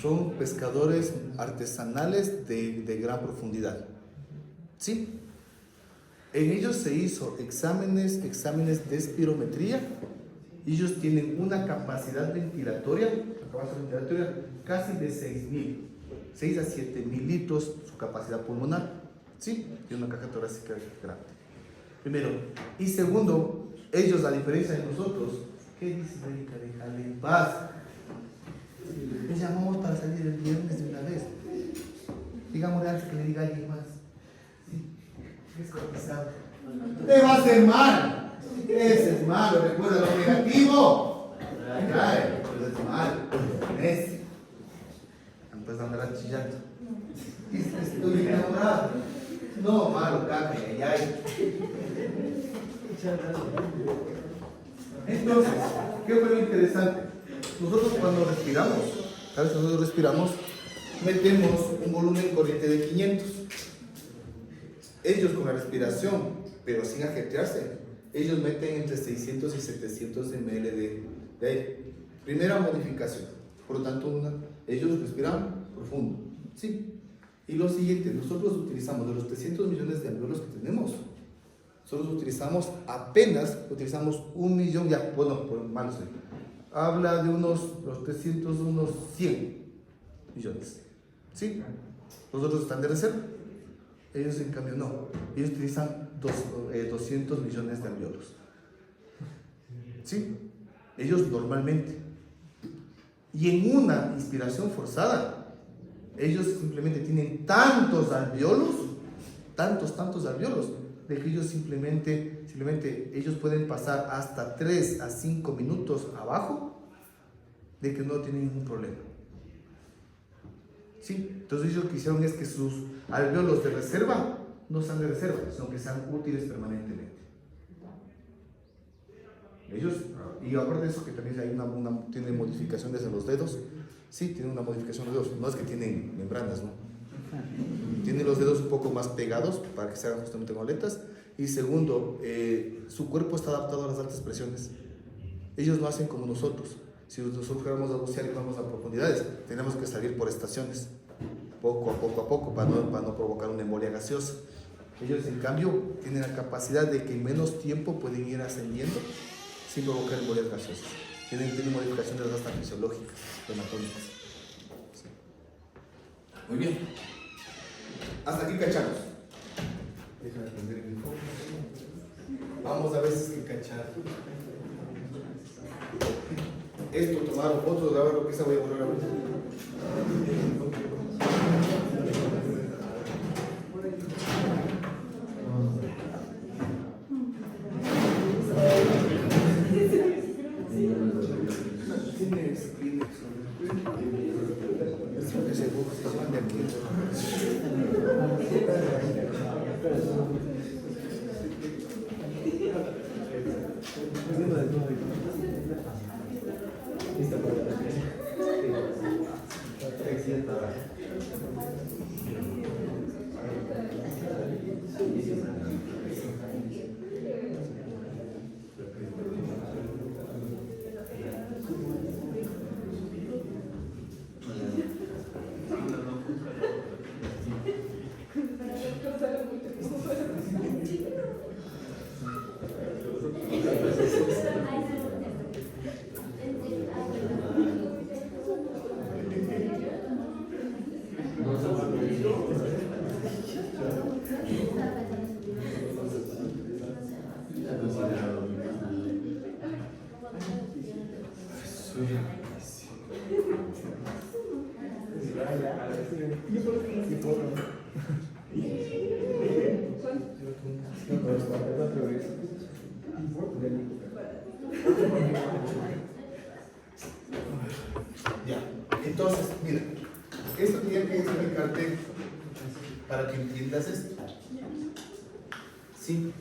Speaker 2: Son pescadores artesanales de gran profundidad. ¿Sí? En ellos se hizo exámenes de espirometría. Ellos tienen una capacidad ventilatoria casi de 6 a 7.000 litros su capacidad pulmonar. ¿Sí? Y una caja torácica grande. Primero. Y segundo, ellos, a diferencia de nosotros, ¿qué dice Erika? Déjale en paz. Les llamamos para salir el viernes de una vez. Digámosle antes que le diga a alguien más. Es cotizado. Te va a hacer mal. Ese es malo. Recuerda lo negativo. Cae. Eso es malo. Ese. Entonces andará chillando. Estoy enamorado. No, malo, cambia. Ya hay. Entonces, ¿qué fue lo interesante? Nosotros cuando respiramos, ¿sabes? Nosotros respiramos, metemos un volumen corriente de 500. Ellos con la respiración, pero sin ajetrearse, ellos meten entre 600 y 700 ml de aire. Primera modificación. Por lo tanto, ellos respiran profundo. ¿Sí? Y lo siguiente, nosotros utilizamos de los 300 millones de alveolos que tenemos, nosotros utilizamos 1 millón, ya, bueno, por malo soy. Habla de los 300, unos 100 millones. ¿Sí? Los otros están de reserva. Ellos en cambio no. Ellos utilizan 200 millones de alveolos. ¿Sí? Ellos normalmente. Y en una inspiración forzada, ellos simplemente tienen tantos alveolos tantos alvéolos, de que ellos simplemente ellos pueden pasar hasta 3 a 5 minutos abajo, de que no tienen ningún problema. ¿Sí? Entonces ellos lo que hicieron es que sus alvéolos de reserva no sean de reserva, sino que sean útiles permanentemente. Ellos, y aparte de eso que también hay tienen modificaciones en los dedos, sí, tienen una modificación de los dedos, no es que tienen membranas, ¿no? Tienen los dedos un poco más pegados para que se hagan justamente con aletas. Y segundo, su cuerpo está adaptado a las altas presiones. Ellos no hacen como nosotros. Si nosotros queremos bucear y vamos a profundidades, tenemos que salir por estaciones, poco a poco, para no provocar una embolia gaseosa. Ellos, en cambio, tienen la capacidad de que en menos tiempo pueden ir ascendiendo sin provocar embolias gaseosas. Tienen modificaciones hasta fisiológicas, anatómicas. Sí. Muy bien. Hasta aquí cachamos. Déjame prender el foco. Vamos a ver si es que cachar. Esto, tomaron fotos, de ahora lo que se voy a borrar ahorita. Ya, entonces, mira, esto tiene que explicarte para que entiendas esto. ¿Sí?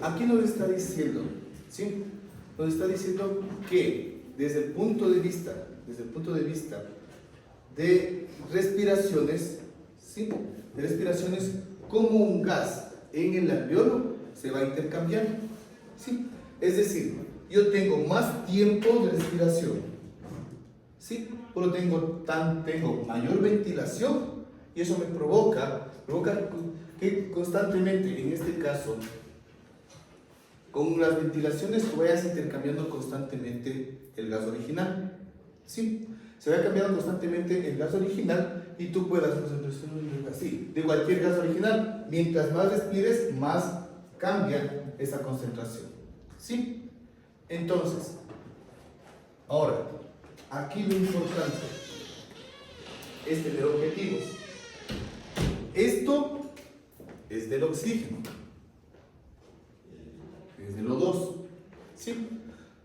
Speaker 2: Aquí nos está diciendo, ¿sí? Nos está diciendo que desde el punto de vista de respiraciones, ¿sí? De respiraciones, como un gas en el alvéolo se va intercambiando, ¿sí? Es decir, yo tengo más tiempo de respiración, ¿sí? Pero tengo mayor ventilación y eso me provoca que constantemente, en este caso, con las ventilaciones tú vayas intercambiando constantemente el gas original, ¿sí? Se va cambiando constantemente el gas original y tú puedas así, de cualquier gas original, mientras más respires, más cambia esa concentración, ¿sí? Entonces, ahora, aquí lo importante es tener objetivos. Esto es del oxígeno, es del O2, ¿sí?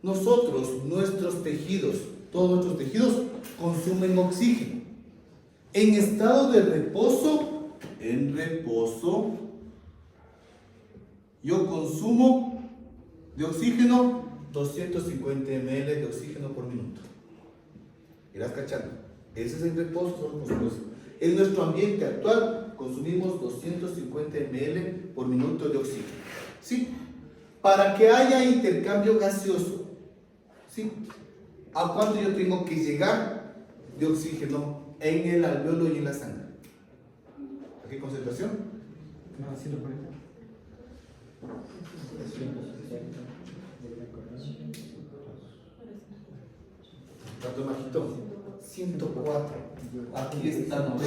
Speaker 2: Nosotros, nuestros tejidos, todos nuestros tejidos consumen oxígeno. En estado de reposo, yo consumo de oxígeno 250 ml de oxígeno por minuto. Irás cachando. Ese es el reposo, solo consumimos. En nuestro ambiente actual consumimos 250 ml por minuto de oxígeno. ¿Sí? Para que haya intercambio gaseoso, ¿sí? ¿A cuánto yo tengo que llegar de oxígeno en el alvéolo y en la sangre? ¿A qué concentración?
Speaker 4: No, 140.
Speaker 1: ¿Cuánto majito? 104. Aquí está 90.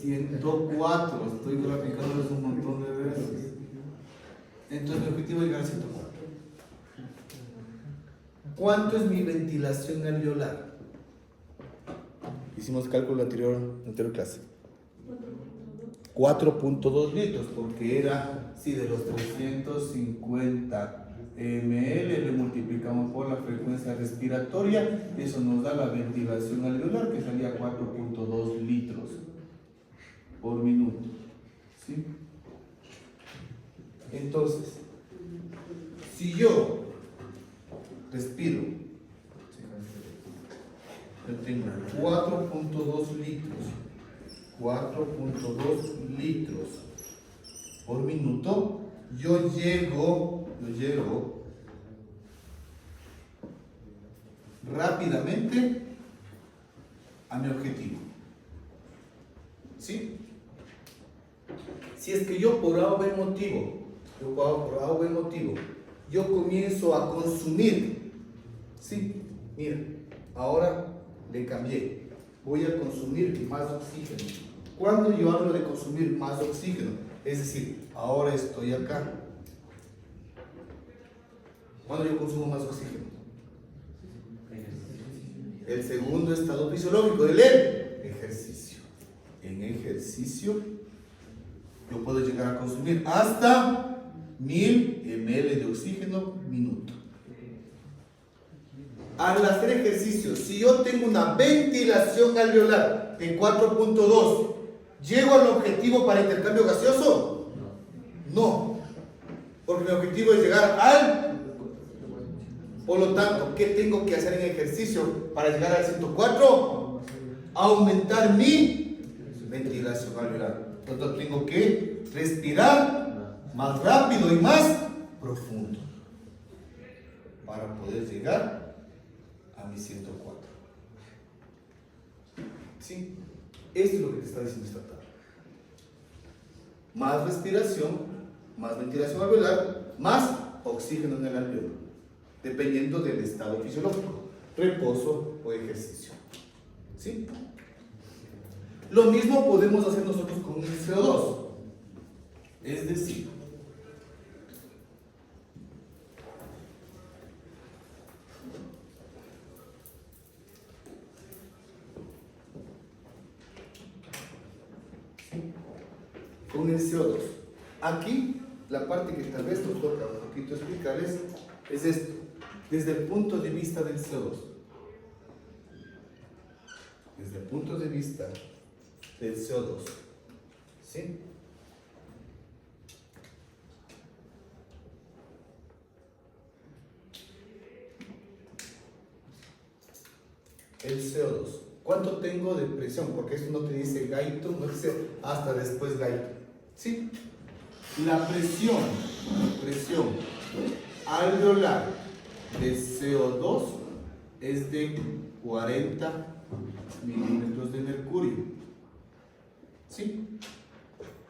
Speaker 1: 104. Estoy graficándoles un montón de veces. Entonces mi objetivo es llegar a 104. ¿Cuánto es mi ventilación alveolar? Hicimos cálculo anterior clase.
Speaker 2: 4.2 litros, porque era, si de los 350 ml le multiplicamos por la frecuencia respiratoria, eso nos da la ventilación alveolar, que salía 4.2 litros por minuto. ¿Sí? Entonces, si yo respiro, yo tengo 4.2 litros, 4.2 litros por minuto, yo llego rápidamente a mi objetivo. ¿Sí? Si es que yo por algún motivo, yo comienzo a consumir, ¿sí? Mira, ahora le cambié, voy a consumir más oxígeno. Cuando yo hablo de consumir más oxígeno, es decir, ahora estoy acá. ¿Cuándo yo consumo más oxígeno? El segundo estado fisiológico del ejercicio. En ejercicio, yo puedo llegar a consumir hasta 1000 ml de oxígeno minuto. Al hacer ejercicio, si yo tengo una ventilación alveolar de 4.2, ¿llego al objetivo para intercambio gaseoso? No, porque mi objetivo es llegar al... Por lo tanto, ¿qué tengo que hacer en ejercicio para llegar al 104? Aumentar mi ventilación alveolar. Por lo tanto, tengo que respirar más rápido y más profundo para poder llegar a mi 104. ¿Sí? Esto es lo que te está diciendo esta tabla. Más respiración, más ventilación alveolar, más oxígeno en el alveolo, dependiendo del estado fisiológico, reposo o ejercicio. ¿Sí? Lo mismo podemos hacer nosotros con el CO2. Es decir, con el CO2. Aquí, la parte que tal vez nos toca un poquito explicarles es esto, desde el punto de vista del CO2. Desde el punto de vista del CO2. ¿Sí? El CO2. ¿Cuánto tengo de presión? Porque esto no te dice gaito, no dice hasta después gaito. ¿Sí? La presión alveolar de CO2 es de 40 milímetros de mercurio. ¿Sí?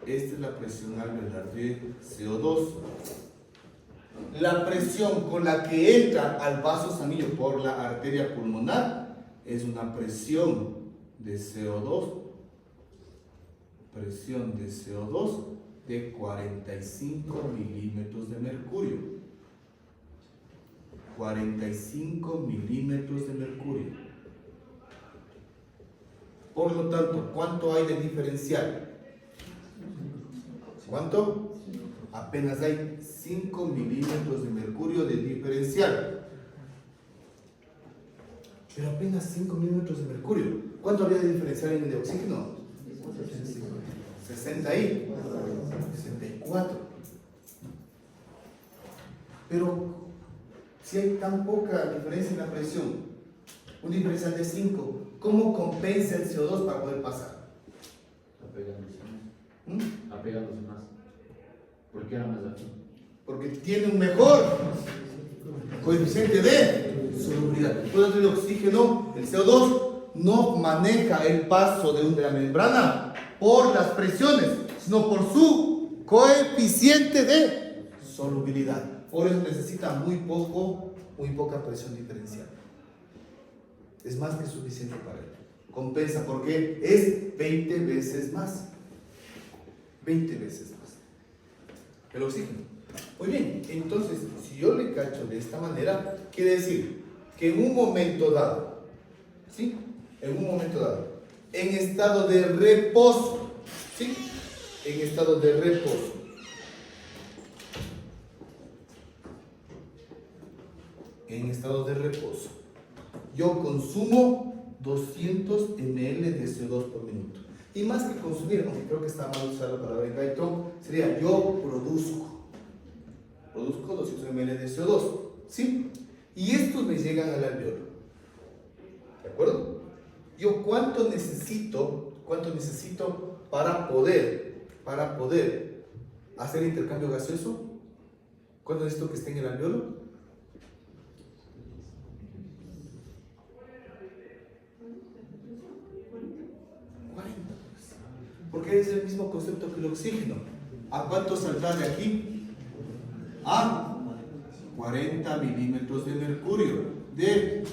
Speaker 2: Esta es la presión alveolar de CO2. La presión con la que entra al vaso sanguíneo por la arteria pulmonar es una presión de CO2, de 45 milímetros de mercurio. 45 milímetros de mercurio. Por lo tanto, ¿cuánto hay de diferencial? ¿Cuánto? Apenas hay 5 milímetros de mercurio de diferencial. Pero apenas 5 milímetros de mercurio. ¿Cuánto había de diferencial en el de oxígeno? 64. Pero si hay tan poca diferencia en la presión, un diferencial de 5, ¿cómo compensa el CO2 para poder pasar?
Speaker 3: Apegándose más. ¿Por qué era más aquí?
Speaker 2: Porque tiene un mejor coeficiente de solubilidad. Por lo tanto, el oxígeno, el CO2, no maneja el paso de la membrana por las presiones, sino por su coeficiente de solubilidad. Por eso necesita muy poca presión diferencial. Es más que suficiente para él. Compensa porque es 20 veces más. 20 veces más. El oxígeno. Muy bien, entonces, si yo le cacho de esta manera, quiere decir que en un momento dado, ¿sí? En un momento dado, en estado de reposo, ¿sí? En estado de reposo. En estado de reposo. Yo consumo 200 ml de CO2 por minuto. Y más que consumir, aunque creo que está mal usar la palabra engaitrón, sería yo produzco 200 ml de CO2, ¿sí? Y estos me llegan al alveolo, ¿de acuerdo? Yo cuánto necesito para poder hacer intercambio gaseoso. ¿Cuánto necesito que esté en el alveolo? 40. Porque es el mismo concepto que el oxígeno. ¿A cuánto saldrá de aquí? A 40 milímetros de mercurio de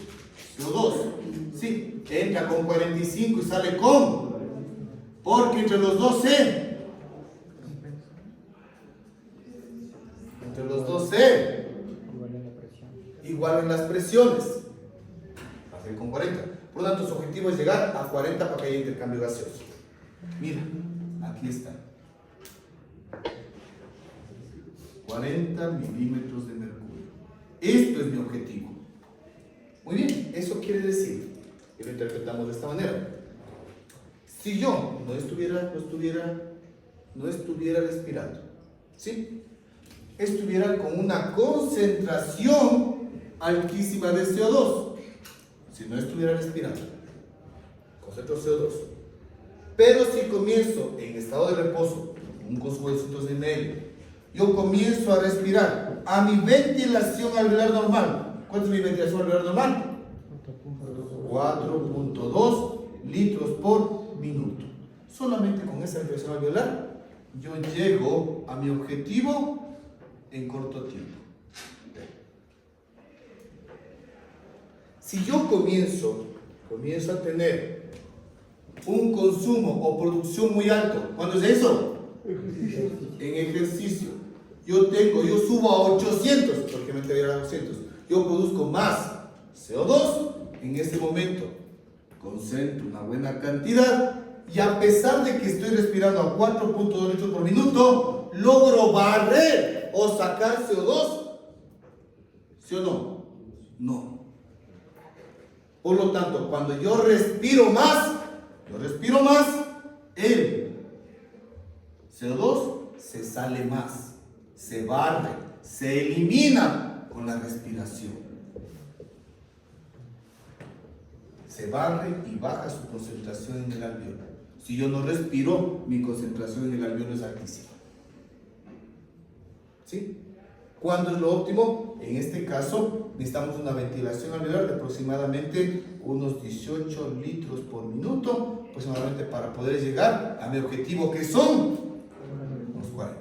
Speaker 2: CO2. Sí, entra con 45 y sale con. Porque entre los dos se igualan las presiones. Va a ser con 40. Por lo tanto, su objetivo es llegar a 40 para que haya intercambio gaseoso. Mira, aquí está. 40 milímetros de mercurio. Esto es mi objetivo. Muy bien, eso quiere decir, y lo interpretamos de esta manera. Si yo no estuviera respirando, ¿sí? Estuviera con una concentración altísima de CO2. Si no estuviera respirando, concentro CO2. Pero si comienzo en estado de reposo, un consumo de 200 ml, yo comienzo a respirar a mi ventilación alveolar normal. ¿Cuánto es mi ventilación alveolar normal? 4.2 litros por minuto. Solamente con esa ventilación alveolar yo llego a mi objetivo en corto tiempo. Si yo comienzo a tener un consumo o producción muy alto, ¿cuándo es eso? En ejercicio. Yo subo a 800, porque me enteré a 200. Yo produzco más CO2, en ese momento concentro una buena cantidad y a pesar de que estoy respirando a 4.2 litros por minuto, logro barrer o sacar CO2. ¿Sí o no? No. Por lo tanto, cuando yo respiro más, el CO2 se sale más, se barre, se elimina con la respiración. Se barre y baja su concentración en el alveolo. Si yo no respiro, mi concentración en el alveolo es altísima. ¿Sí? ¿Cuándo es lo óptimo? En este caso, necesitamos una ventilación alveolar de aproximadamente unos 18 litros por minuto, aproximadamente para poder llegar a mi objetivo, que son unos 40.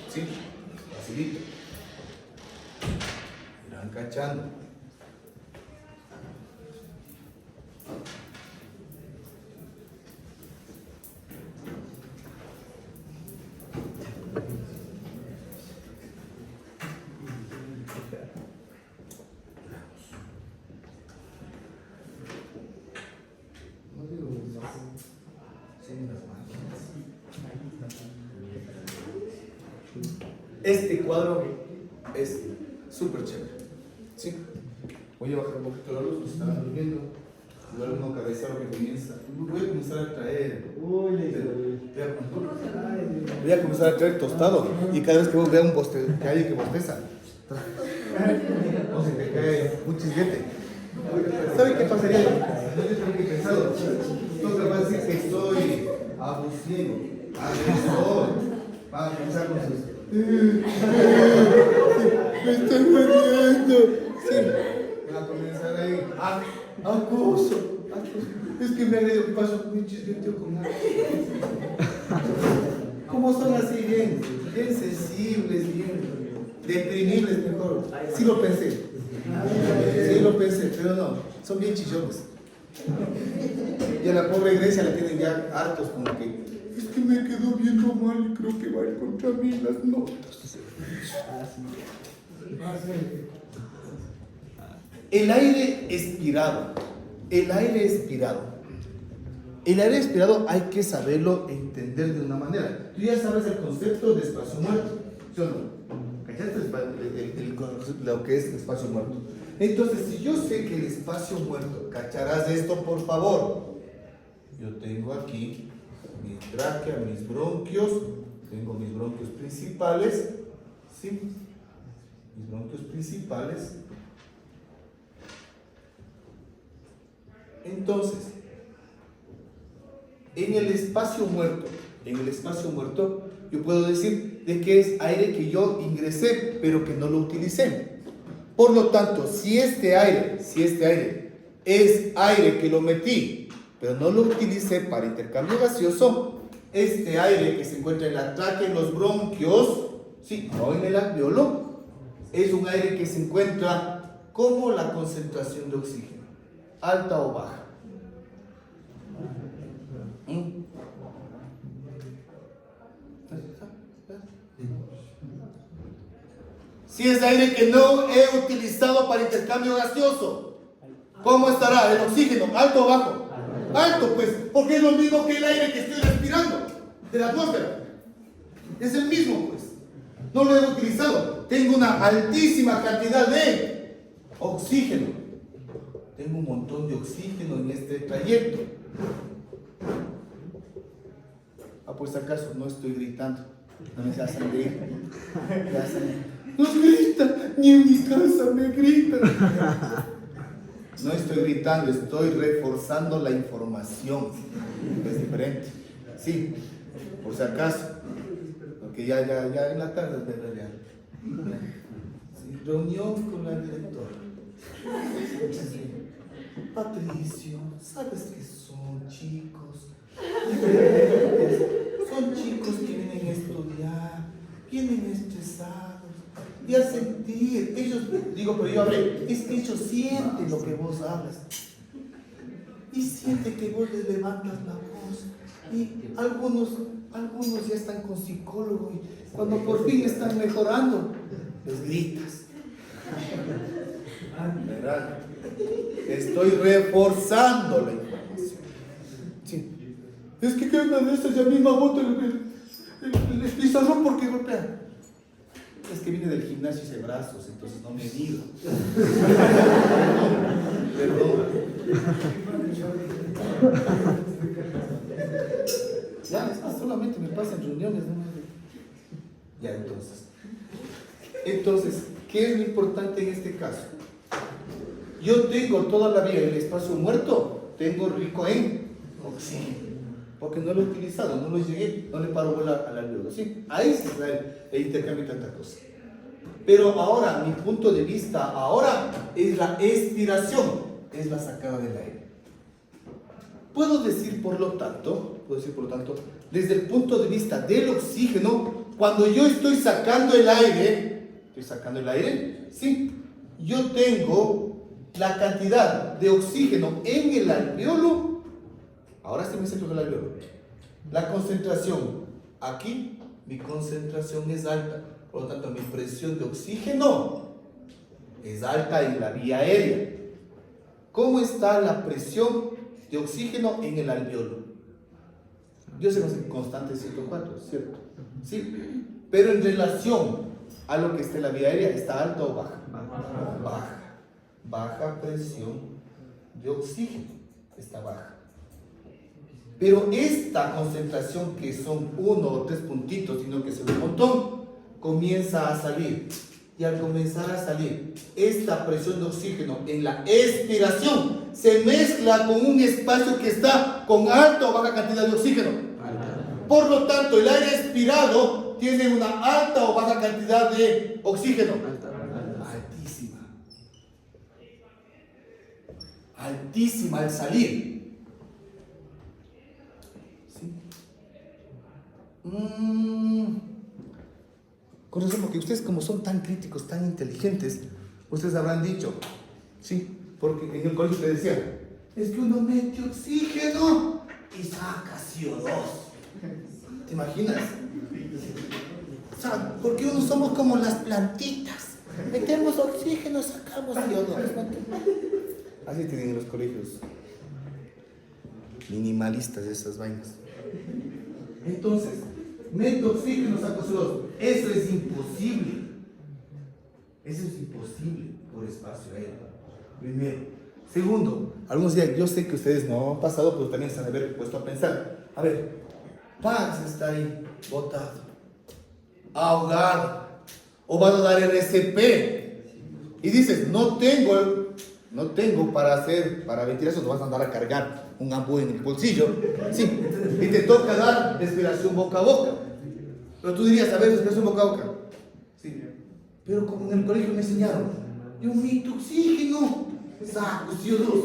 Speaker 2: ¿Sí? Facilito. Irán cachando. Este cuadro es súper chévere. ¿Sí? Voy a bajar un poquito la luz, nos están durmiendo. Luego uno cabeceado que comienza. Voy a comenzar a traer. Voy a comenzar a traer tostado. Y cada vez que vos veas que alguien que bosteza, no se te cae un chisguete. ¿Sabe qué pasaría? Yo tengo que pensado. Entonces va a decir que estoy abusivo, agresor. Va a comenzar con sus. Me estoy muriendo. Sí. Va a comenzar ahí. Acoso. Es que me agredió. ¿Qué pasó? Me chisgueteó con algo. ¿Cómo son así? Bien sensibles, bien deprimibles mejor. Sí lo pensé, pero no. Son bien chillones. Y a la pobre Grecia la tienen ya hartos como que. Es que me quedó viendo mal y creo que va a ir contra mí las notas. El aire expirado el aire expirado. El aire expirado hay que saberlo entender de una manera. Tú ya sabes el concepto de espacio muerto, ¿sí o no? ¿Cachaste lo que es espacio muerto? Entonces, si yo sé que el espacio muerto, cacharás esto, por favor. Yo tengo aquí mi tráquea, mis bronquios, tengo mis bronquios principales, ¿sí? Mis bronquios principales. Entonces, en el espacio muerto, yo puedo decir de que es aire que yo ingresé, pero que no lo utilicé. Por lo tanto, si este aire es aire que lo metí, pero no lo utilicé para intercambio gaseoso, este aire que se encuentra en la tráquea, en los bronquios, sí, no en el alveolo, es un aire que se encuentra como la concentración de oxígeno, alta o baja. Si es aire que no he utilizado para intercambio gaseoso, ¿cómo estará el oxígeno? ¿Alto o bajo? Alto, pues, porque es lo mismo que el aire que estoy respirando de la atmósfera. Es el mismo, pues. No lo he utilizado. Tengo una altísima cantidad de oxígeno. Tengo un montón de oxígeno en este trayecto. Pues acaso no estoy gritando. No me hacen reír. No gritan, ni en mi casa me gritan. No estoy gritando, estoy reforzando la información. Es diferente. Sí, por si acaso. Porque ya en la tarde es verdad ya. Sí, reunión con la directora. Sí. Patricio, ¿sabes qué son, chicos? Son chicos que vienen a estudiar, vienen estresados y a sentir. Ellos, digo, pero yo hablé, es que ellos sienten lo que vos hablas y sienten que vos les levantas la voz. Y algunos ya están con psicólogo y cuando por fin están mejorando, les gritas. ¿Verdad? Estoy reforzando la información. Sí. Es que una de estas ya misma bota el pizarrón porque golpea. Es que viene del gimnasio y hace brazos, entonces no me mido. Perdón. Ya, es que solamente me pasa en reuniones, ¿no? Ya, entonces, ¿qué es lo importante en este caso? Yo tengo toda la vida el espacio muerto, tengo rico en oxígeno, porque no lo he utilizado, no lo llegué, no le paro bola al alveolo, ¿sí? Ahí se da el intercambio y tanta cosa. Pero ahora, mi punto de vista ahora es la expiración, es la sacada del aire. Puedo decir por lo tanto, desde el punto de vista del oxígeno, cuando yo estoy sacando el aire, ¿sí? Yo tengo la cantidad de oxígeno en el alveolo. Ahora sí me centro en el alveolo. La concentración aquí, mi concentración es alta, por lo tanto mi presión de oxígeno es alta en la vía aérea. ¿Cómo está la presión de oxígeno en el alveolo? Yo sé que es constante 104, ¿cierto? Sí, pero en relación a lo que está en la vía aérea, ¿está alta o baja? Baja presión de oxígeno, está baja. Pero esta concentración, que son 1 o 3 puntitos, sino que es un montón, comienza a salir. Y al comenzar a salir, esta presión de oxígeno en la expiración se mezcla con un espacio que está con alta o baja cantidad de oxígeno. Por lo tanto, el aire expirado tiene una alta o baja cantidad de oxígeno. Altísima al salir. ¿Sí? Con razón, porque ustedes, como son tan críticos, tan inteligentes, ustedes habrán dicho, sí, porque en el colegio te decían, es que uno mete oxígeno y saca CO2. ¿Te imaginas? O sea, porque uno somos como las plantitas, metemos oxígeno, sacamos CO2. Así tienen en los colegios minimalistas de esas vainas. Entonces, meto oxígeno, saco CO2. Eso es imposible. Eso es imposible por espacio aéreo. Primero. Segundo, algunos días, yo sé que ustedes no han pasado, pero también se han de haber puesto a pensar. A ver, Pax está ahí, botado, ahogado, o van a dar RCP. Y dices, no tengo para ventilación, no vas a andar a cargar un ambú en el bolsillo. Sí, y te toca dar respiración boca a boca. Pero tú dirías, a ver, respiración boca a boca. Sí, pero como en el colegio me enseñaron, yo mito oxígeno, saco CO2.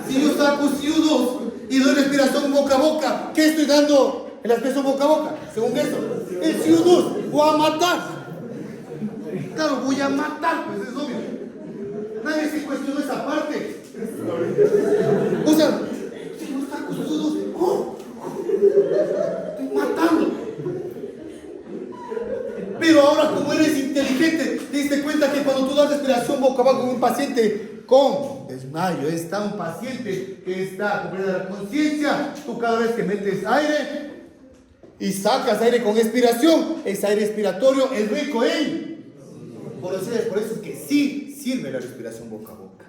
Speaker 2: Si yo saco CO2 y doy respiración boca a boca, ¿qué estoy dando en la respiración boca a boca? Según eso, el CO2 voy a matar. Claro, voy a matar, pues es obvio. Nadie se cuestionó esa parte. O sea, si no saco CO2, estoy matando. Pero ahora, como eres inteligente, te diste cuenta que cuando tú das respiración boca a boca con un paciente con desmayo, está un paciente que está con pérdida de la conciencia, tú cada vez que metes aire y sacas aire con expiración, ese aire expiratorio es rico en. Por eso es que sí sirve la respiración boca a boca.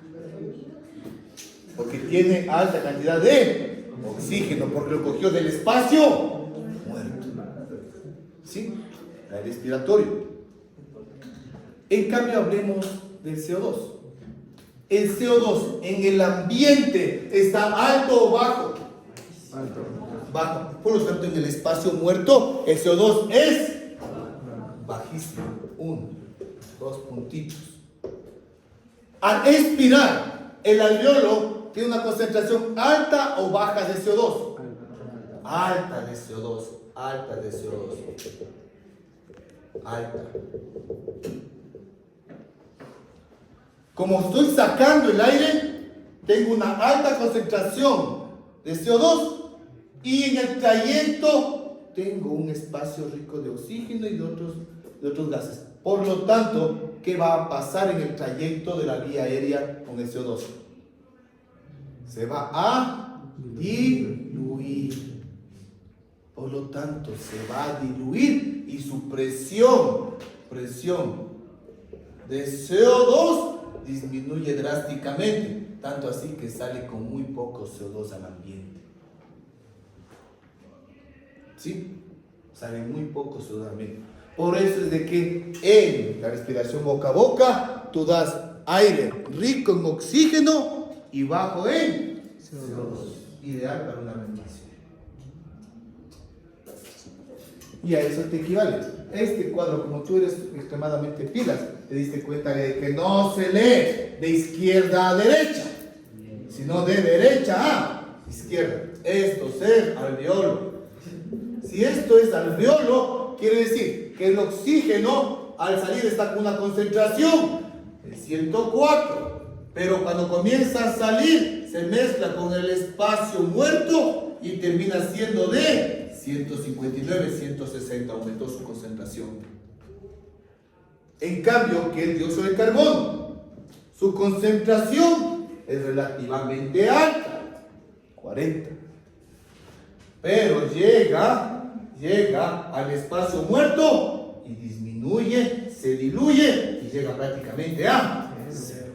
Speaker 2: Porque tiene alta cantidad de oxígeno, porque lo cogió del espacio muerto. ¿Sí? El respiratorio. En cambio, hablemos del CO2. El CO2 en el ambiente está alto o bajo.
Speaker 3: Alto.
Speaker 2: Bajo. Por lo tanto, en el espacio muerto, el CO2 es bajísimo. 1, 2 puntitos. Al expirar, el alveolo tiene una concentración alta o baja de CO2. Alta de CO2. Alta de CO2. Alta. Como estoy sacando el aire, tengo una alta concentración de CO2 y en el trayecto tengo un espacio rico de oxígeno y de otros gases. Por lo tanto, ¿qué va a pasar en el trayecto de la vía aérea con el CO2? Se va a diluir. Por lo tanto, se va a diluir y su presión de CO2 disminuye drásticamente, tanto así que sale con muy poco CO2 al ambiente. ¿Sí? Sale muy poco CO2 al ambiente. Por eso es de que en la respiración boca a boca, tú das aire rico en oxígeno y bajo en CO2. Ideal para una ventilación. Y a eso te equivale. Este cuadro, como tú eres extremadamente pilas, te diste cuenta de que no se lee de izquierda a derecha, sino de derecha a izquierda. Esto es alveolo. Si esto es alveolo, quiere decir que el oxígeno al salir está con una concentración de 104, pero cuando comienza a salir se mezcla con el espacio muerto y termina siendo de 159, 160, aumentó su concentración. En cambio, que el dióxido de carbono, su concentración es relativamente alta, 40. Pero llega al espacio muerto y disminuye, se diluye y llega prácticamente a 0.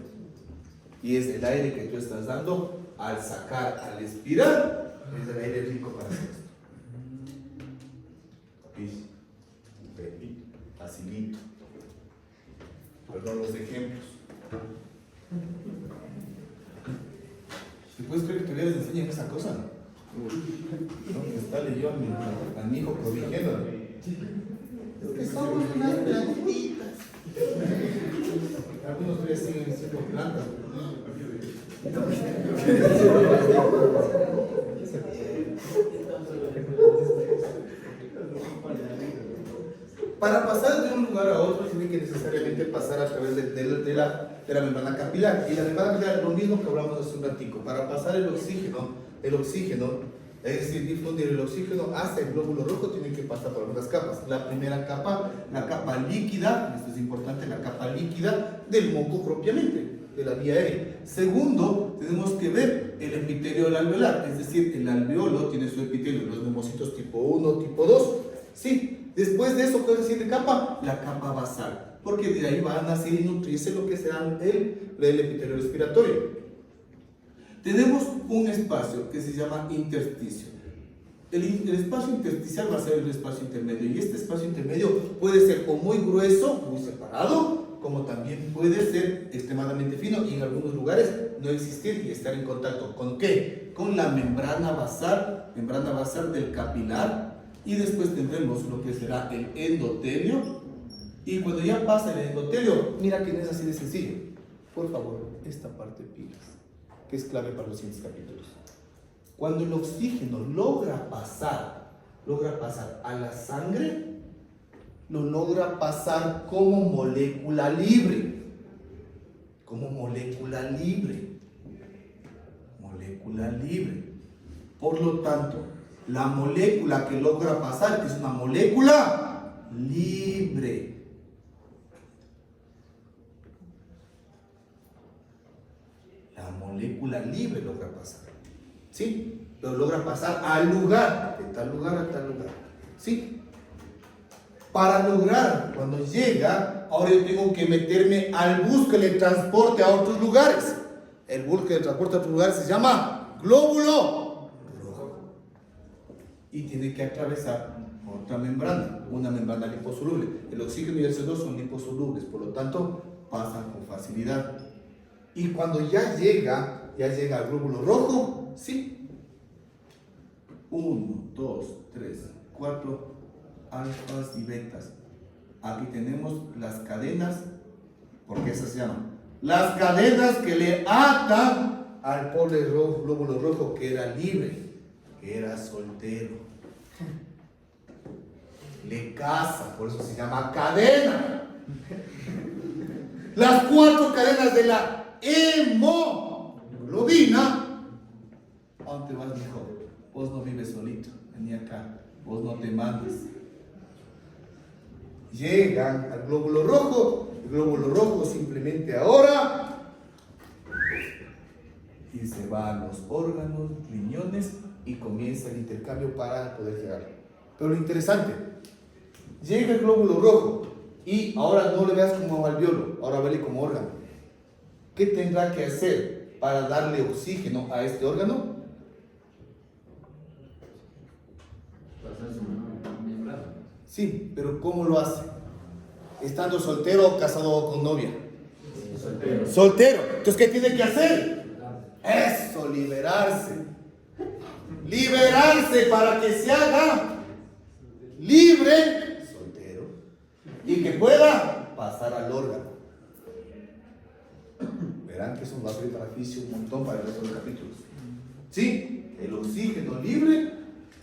Speaker 2: Y es el aire que tú estás dando al sacar, al expirar, es el aire rico para esto. Facilito. Perdón los ejemplos. ¿Te puedes creer que todavía les enseñan esa cosa? No, me está leyendo a mi hijo corrigiéndole. Es que somos unas plantitas. Algunos todavía siguen siendo plantas. Para pasar de un lugar a otro tiene que necesariamente pasar a través de la membrana capilar. Y la membrana capilar es lo mismo que hablamos hace un ratico. Para pasar el oxígeno, es decir, difundir el oxígeno hasta el glóbulo rojo, tiene que pasar por algunas capas. La primera capa, la capa líquida, esto es importante, la capa líquida del moco propiamente. de la vía aérea. Segundo, tenemos que ver el epitelio del alveolar, es decir, el alveolo tiene su epitelio, los neumocitos tipo 1, tipo 2. Sí, después de eso, ¿cuál es la siguiente capa? La capa basal, porque de ahí van a nacer y nutrirse lo que será el epitelio respiratorio. Tenemos un espacio que se llama intersticio. El espacio intersticial va a ser el espacio intermedio, y este espacio intermedio puede ser o muy grueso, muy separado, como también puede ser extremadamente fino y en algunos lugares no existir y estar en contacto. ¿Con qué? Con la membrana basal del capilar, y después tendremos lo que será el endotelio, y cuando ya pasa el endotelio, mira que no es así de sencillo. Por favor, esta parte pilas, que es clave para los siguientes capítulos. Cuando el oxígeno logra pasar a la sangre, lo logra pasar como molécula libre. Molécula libre. Por lo tanto, la molécula que logra pasar es una molécula libre. La molécula libre logra pasar. ¿Sí? Pero logra pasar al lugar, de tal lugar a tal lugar. ¿Sí? Para lograr, cuando llega, ahora yo tengo que meterme al bus que le transporte a otros lugares. El bus que le transporta a otros lugares se llama glóbulo rojo. Y tiene que atravesar otra membrana, una membrana liposoluble. El oxígeno y el CO2 son liposolubles, por lo tanto, pasan con facilidad. Y cuando ya llega al glóbulo rojo, ¿sí? 1, 2, 3, 4 alfas y betas. Aquí tenemos las cadenas, porque esas se llaman las cadenas que le atan al pobre glóbulo rojo, que era libre, que era soltero. Le casa, por eso se llama cadena. Las 4 cadenas de la hemoglobina. ¿A dónde vas, mijo? Vos no vives solito, vení acá, vos no te mandes. Llegan al glóbulo rojo, el glóbulo rojo simplemente ahora y se va a los órganos, riñones, y comienza el intercambio para poder llegar. Pero lo interesante, llega el glóbulo rojo y ahora no le veas como alveolo, ahora vele como órgano. ¿Qué tendrá que hacer para darle oxígeno a este órgano? Sí, pero ¿cómo lo hace? ¿Estando soltero o casado o con novia?
Speaker 3: Soltero.
Speaker 2: Soltero. Entonces, ¿qué tiene que hacer? Eso, liberarse. Liberarse para que se haga libre, soltero, y que pueda pasar al órgano. Verán que eso va a ser beneficio un montón para el resto de los capítulos. Sí, el oxígeno libre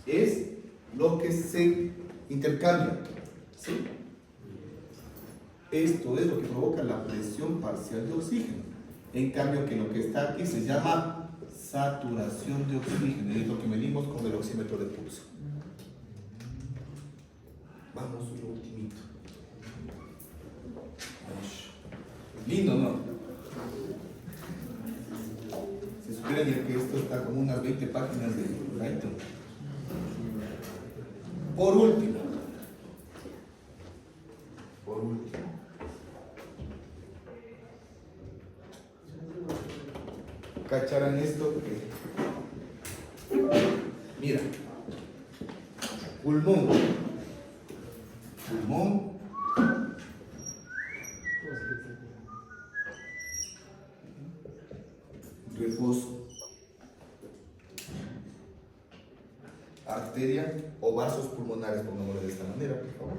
Speaker 2: es lo que se intercambia. ¿Sí? Esto es lo que provoca la presión parcial de oxígeno. En cambio, que lo que está aquí se llama saturación de oxígeno, y es lo que medimos con el oxímetro de pulso. Vamos, lo ultimito. Lindo, ¿no? Se supone que esto está como unas 20 páginas de Brighton. Por último, ¿cacharán esto? Mira, pulmón, reposo, arteria o vasos pulmonares, pongámoslo de esta manera, por favor.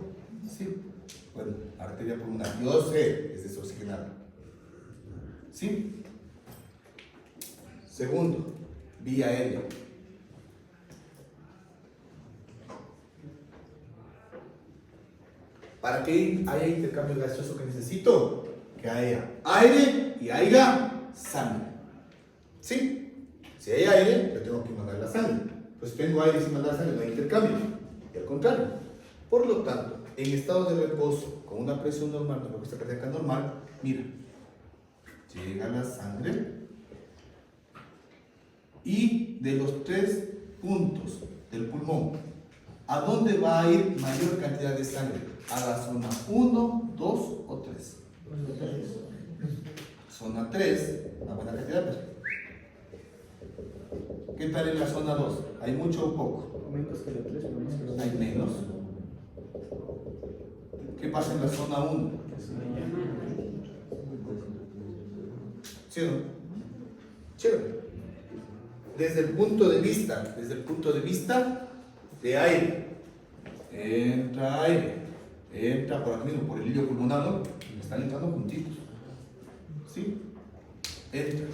Speaker 2: Sí, bueno, arteria pulmonar, yo sé, es desoxigenada. ¿Sí? Segundo, vía aérea. ¿Para qué haya intercambio gaseoso que necesito? Que haya aire y haya sangre. ¿Sí? Si hay aire, yo tengo que mandar la sangre. Pues tengo aire sin mandar sangre, no hay intercambio. Y al contrario. Por lo tanto, en estado de reposo, con una presión normal, una frecuencia cardíaca normal, mira, llega la sangre. Y de los 3 puntos del pulmón, ¿a dónde va a ir mayor cantidad de sangre? ¿A la zona 1, 2 o 3? Zona 3, una buena cantidad. Pues. ¿Qué tal en la zona 2? ¿Hay mucho o poco?
Speaker 4: Menos que la 3, pero más que la
Speaker 2: Hay menos. ¿Qué pasa en la zona 1? ¿Sí o no? Chévere. Desde el punto de vista de aire, entra por aquí mismo, por el hillo pulmonar, ¿no? Están entrando juntitos, ¿sí? Entra.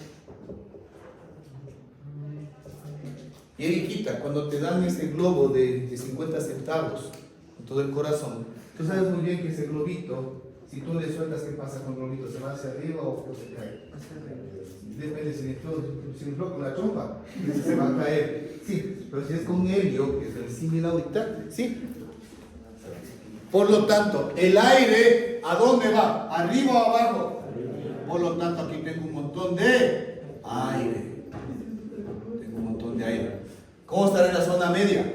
Speaker 2: Y Eriquita, cuando te dan ese globo de 50 centavos con todo el corazón, tú sabes muy bien que ese globito, si tú le sueltas, ¿qué pasa con el globito? ¿Se va hacia arriba o se cae? Depende si entró con la chompa, se va a caer. Sí, pero si es con helio, que es el símil ahorita, sí. Por lo tanto, el aire, ¿a dónde va? ¿Arriba o abajo? Por lo tanto, aquí tengo un montón de aire. Tengo un montón de aire. ¿Cómo estará en la zona media?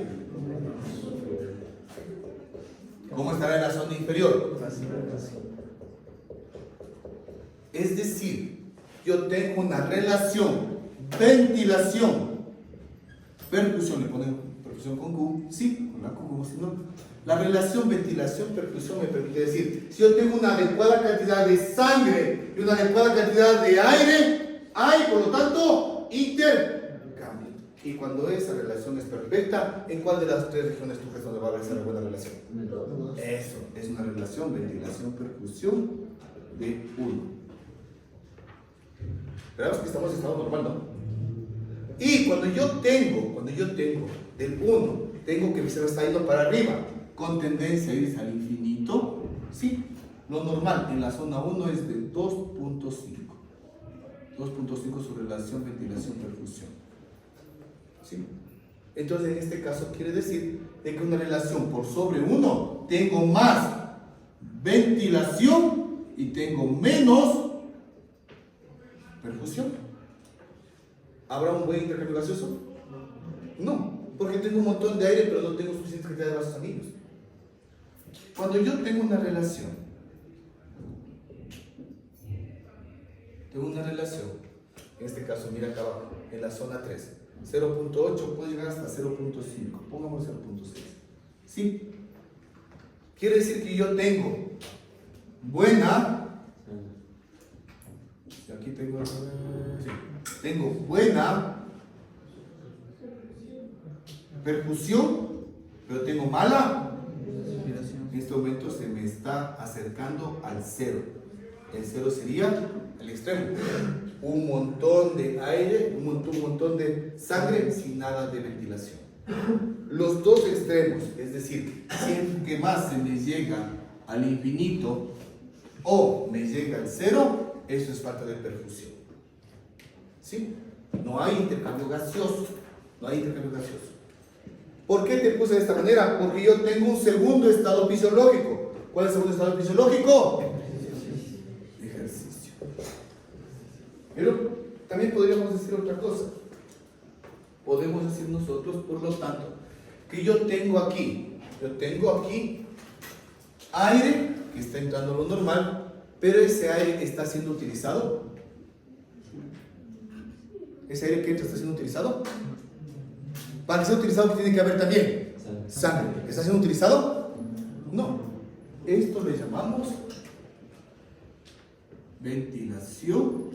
Speaker 2: ¿Cómo estará en la zona inferior? Es decir, yo tengo una relación ventilación, percusión, le ponen percusión con Q, sí, con la Q como si no. La relación ventilación-percusión me permite decir, si yo tengo una adecuada cantidad de sangre y una adecuada cantidad de aire, hay, por lo tanto, intercambio. Y cuando esa relación es perfecta, ¿en cuál de las 3 regiones tú crees donde va a haber esa buena relación? Eso, es una relación ventilación-percusión de 1. Veamos que estamos en estado normal, ¿no? Y cuando yo tengo del 1, tengo que mi cerebro está yendo para arriba, con tendencia a irse al infinito, ¿sí? Lo normal en la zona 1 es de 2.5. 2.5 su relación ventilación-perfusión. ¿Sí? Entonces, en este caso quiere decir de que una relación por sobre 1, tengo más ventilación y tengo menos perfusión. ¿Habrá un buen intercambio gaseoso? No, porque tengo un montón de aire, pero no tengo suficiente cantidad de vasos sanguíneos. Cuando yo tengo una relación, en este caso, mira acá abajo, en la zona 3, 0.8 puede llegar hasta 0.5, pongamos 0.6. ¿Sí? Quiere decir que yo tengo buena, aquí tengo buena perfusión, pero tengo mala. En este momento se me está acercando al 0. El 0 sería el extremo. Un montón de aire, un montón de sangre sin nada de ventilación. Los dos extremos, es decir, si el que más se me llega al infinito o me llega al 0, eso es falta de perfusión. ¿Sí? No hay intercambio gaseoso. ¿Por qué te puse de esta manera? Porque yo tengo un segundo estado fisiológico. ¿Cuál es el segundo estado fisiológico? Ejercicio. Pero también podríamos decir otra cosa. Podemos decir nosotros, por lo tanto, que yo tengo aquí aire que está entrando a lo normal, pero ese aire está siendo utilizado. ¿Ese aire que entra está siendo utilizado? Para que sea utilizado, ¿qué tiene que haber también? Sangre. ¿Está siendo utilizado? No. Esto le llamamos ventilación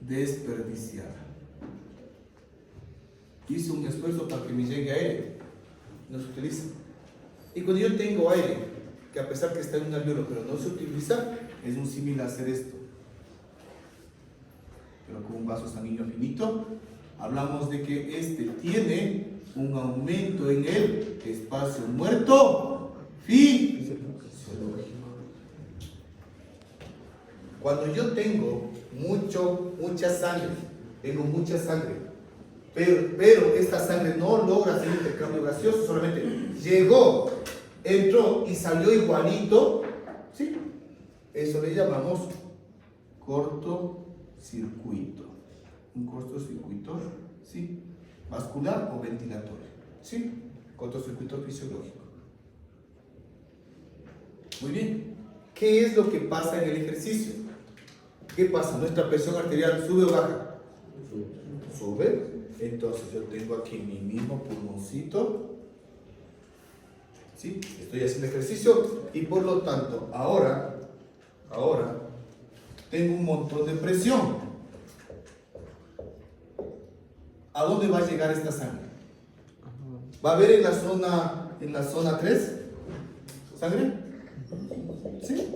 Speaker 2: desperdiciada. Hice un esfuerzo para que me llegue aire, no se utiliza. Y cuando yo tengo aire, que a pesar que está en un alveolo, pero no se utiliza, es un símil a hacer esto. Pero con un vaso sanguíneo finito, hablamos de que este tiene un aumento en el espacio muerto fisiológico. Cuando yo tengo mucha sangre, pero esta sangre no logra hacer intercambio gaseoso, solamente llegó, entró y salió igualito, ¿sí? Eso le llamamos cortocircuito. cortocircuito. Un cortocircuito, ¿sí? Vascular o ventilatorio, ¿sí? Cortocircuito fisiológico. Muy bien. ¿Qué es lo que pasa en el ejercicio? ¿Qué pasa? ¿Nuestra presión arterial sube o baja? Sube. Entonces yo tengo aquí mi mismo pulmoncito. ¿Sí? Estoy haciendo ejercicio y por lo tanto ahora tengo un montón de presión. ¿A dónde va a llegar esta sangre? ¿Va a haber en la zona 3 sangre? ¿Sí?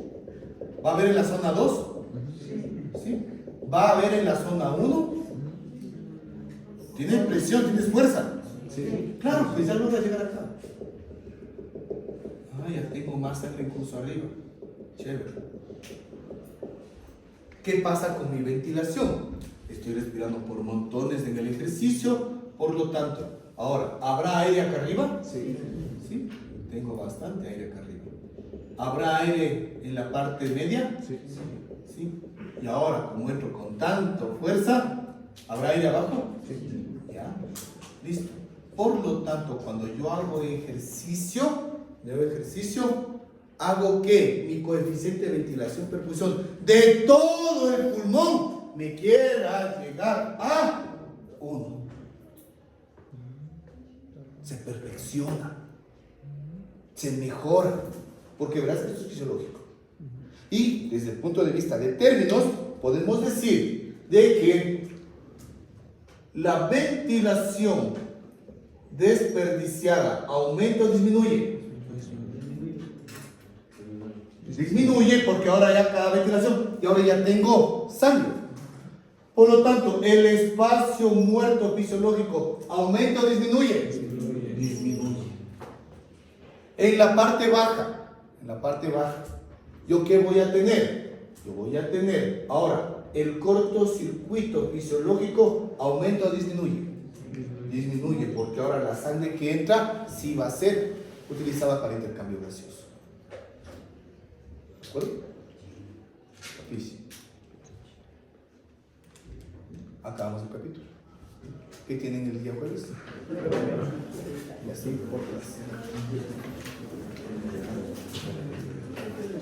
Speaker 2: ¿Va a haber en la zona 2? ¿Sí? ¿Va a haber en la zona 1? ¿Tienes presión? ¿Tienes fuerza?
Speaker 4: Sí.
Speaker 2: Claro, pues ya no va a llegar acá. Ah, ya tengo más sangre en curso arriba. Chévere. ¿Qué pasa con mi ventilación? Estoy respirando por montones en el ejercicio, por lo tanto, ahora, ¿habrá aire acá arriba?
Speaker 4: Sí.
Speaker 2: Sí, tengo bastante aire acá arriba. ¿Habrá aire en la parte media?
Speaker 4: Sí.
Speaker 2: Sí. Y ahora, como entro con tanta fuerza, ¿habrá aire abajo?
Speaker 4: Sí.
Speaker 2: Ya, listo. Por lo tanto, cuando yo hago ejercicio, hago que mi coeficiente de ventilación perfusión de todo el pulmón me quiera llegar a 1. Se perfecciona, se mejora, porque verás que esto es fisiológico. Y desde el punto de vista de términos, podemos decir de que la ventilación desperdiciada aumenta o disminuye. Disminuye porque ahora ya cada ventilación y ahora ya tengo sangre. Por lo tanto, el espacio muerto fisiológico aumenta o disminuye. Disminuye. En la parte baja, ¿yo qué voy a tener? Yo voy a tener ahora el cortocircuito fisiológico aumenta o disminuye. Disminuye porque ahora la sangre que entra sí va a ser utilizada para intercambio gaseoso. ¿De acuerdo? Sí. Acabamos el capítulo. ¿Qué tienen el día jueves? Y así por clase.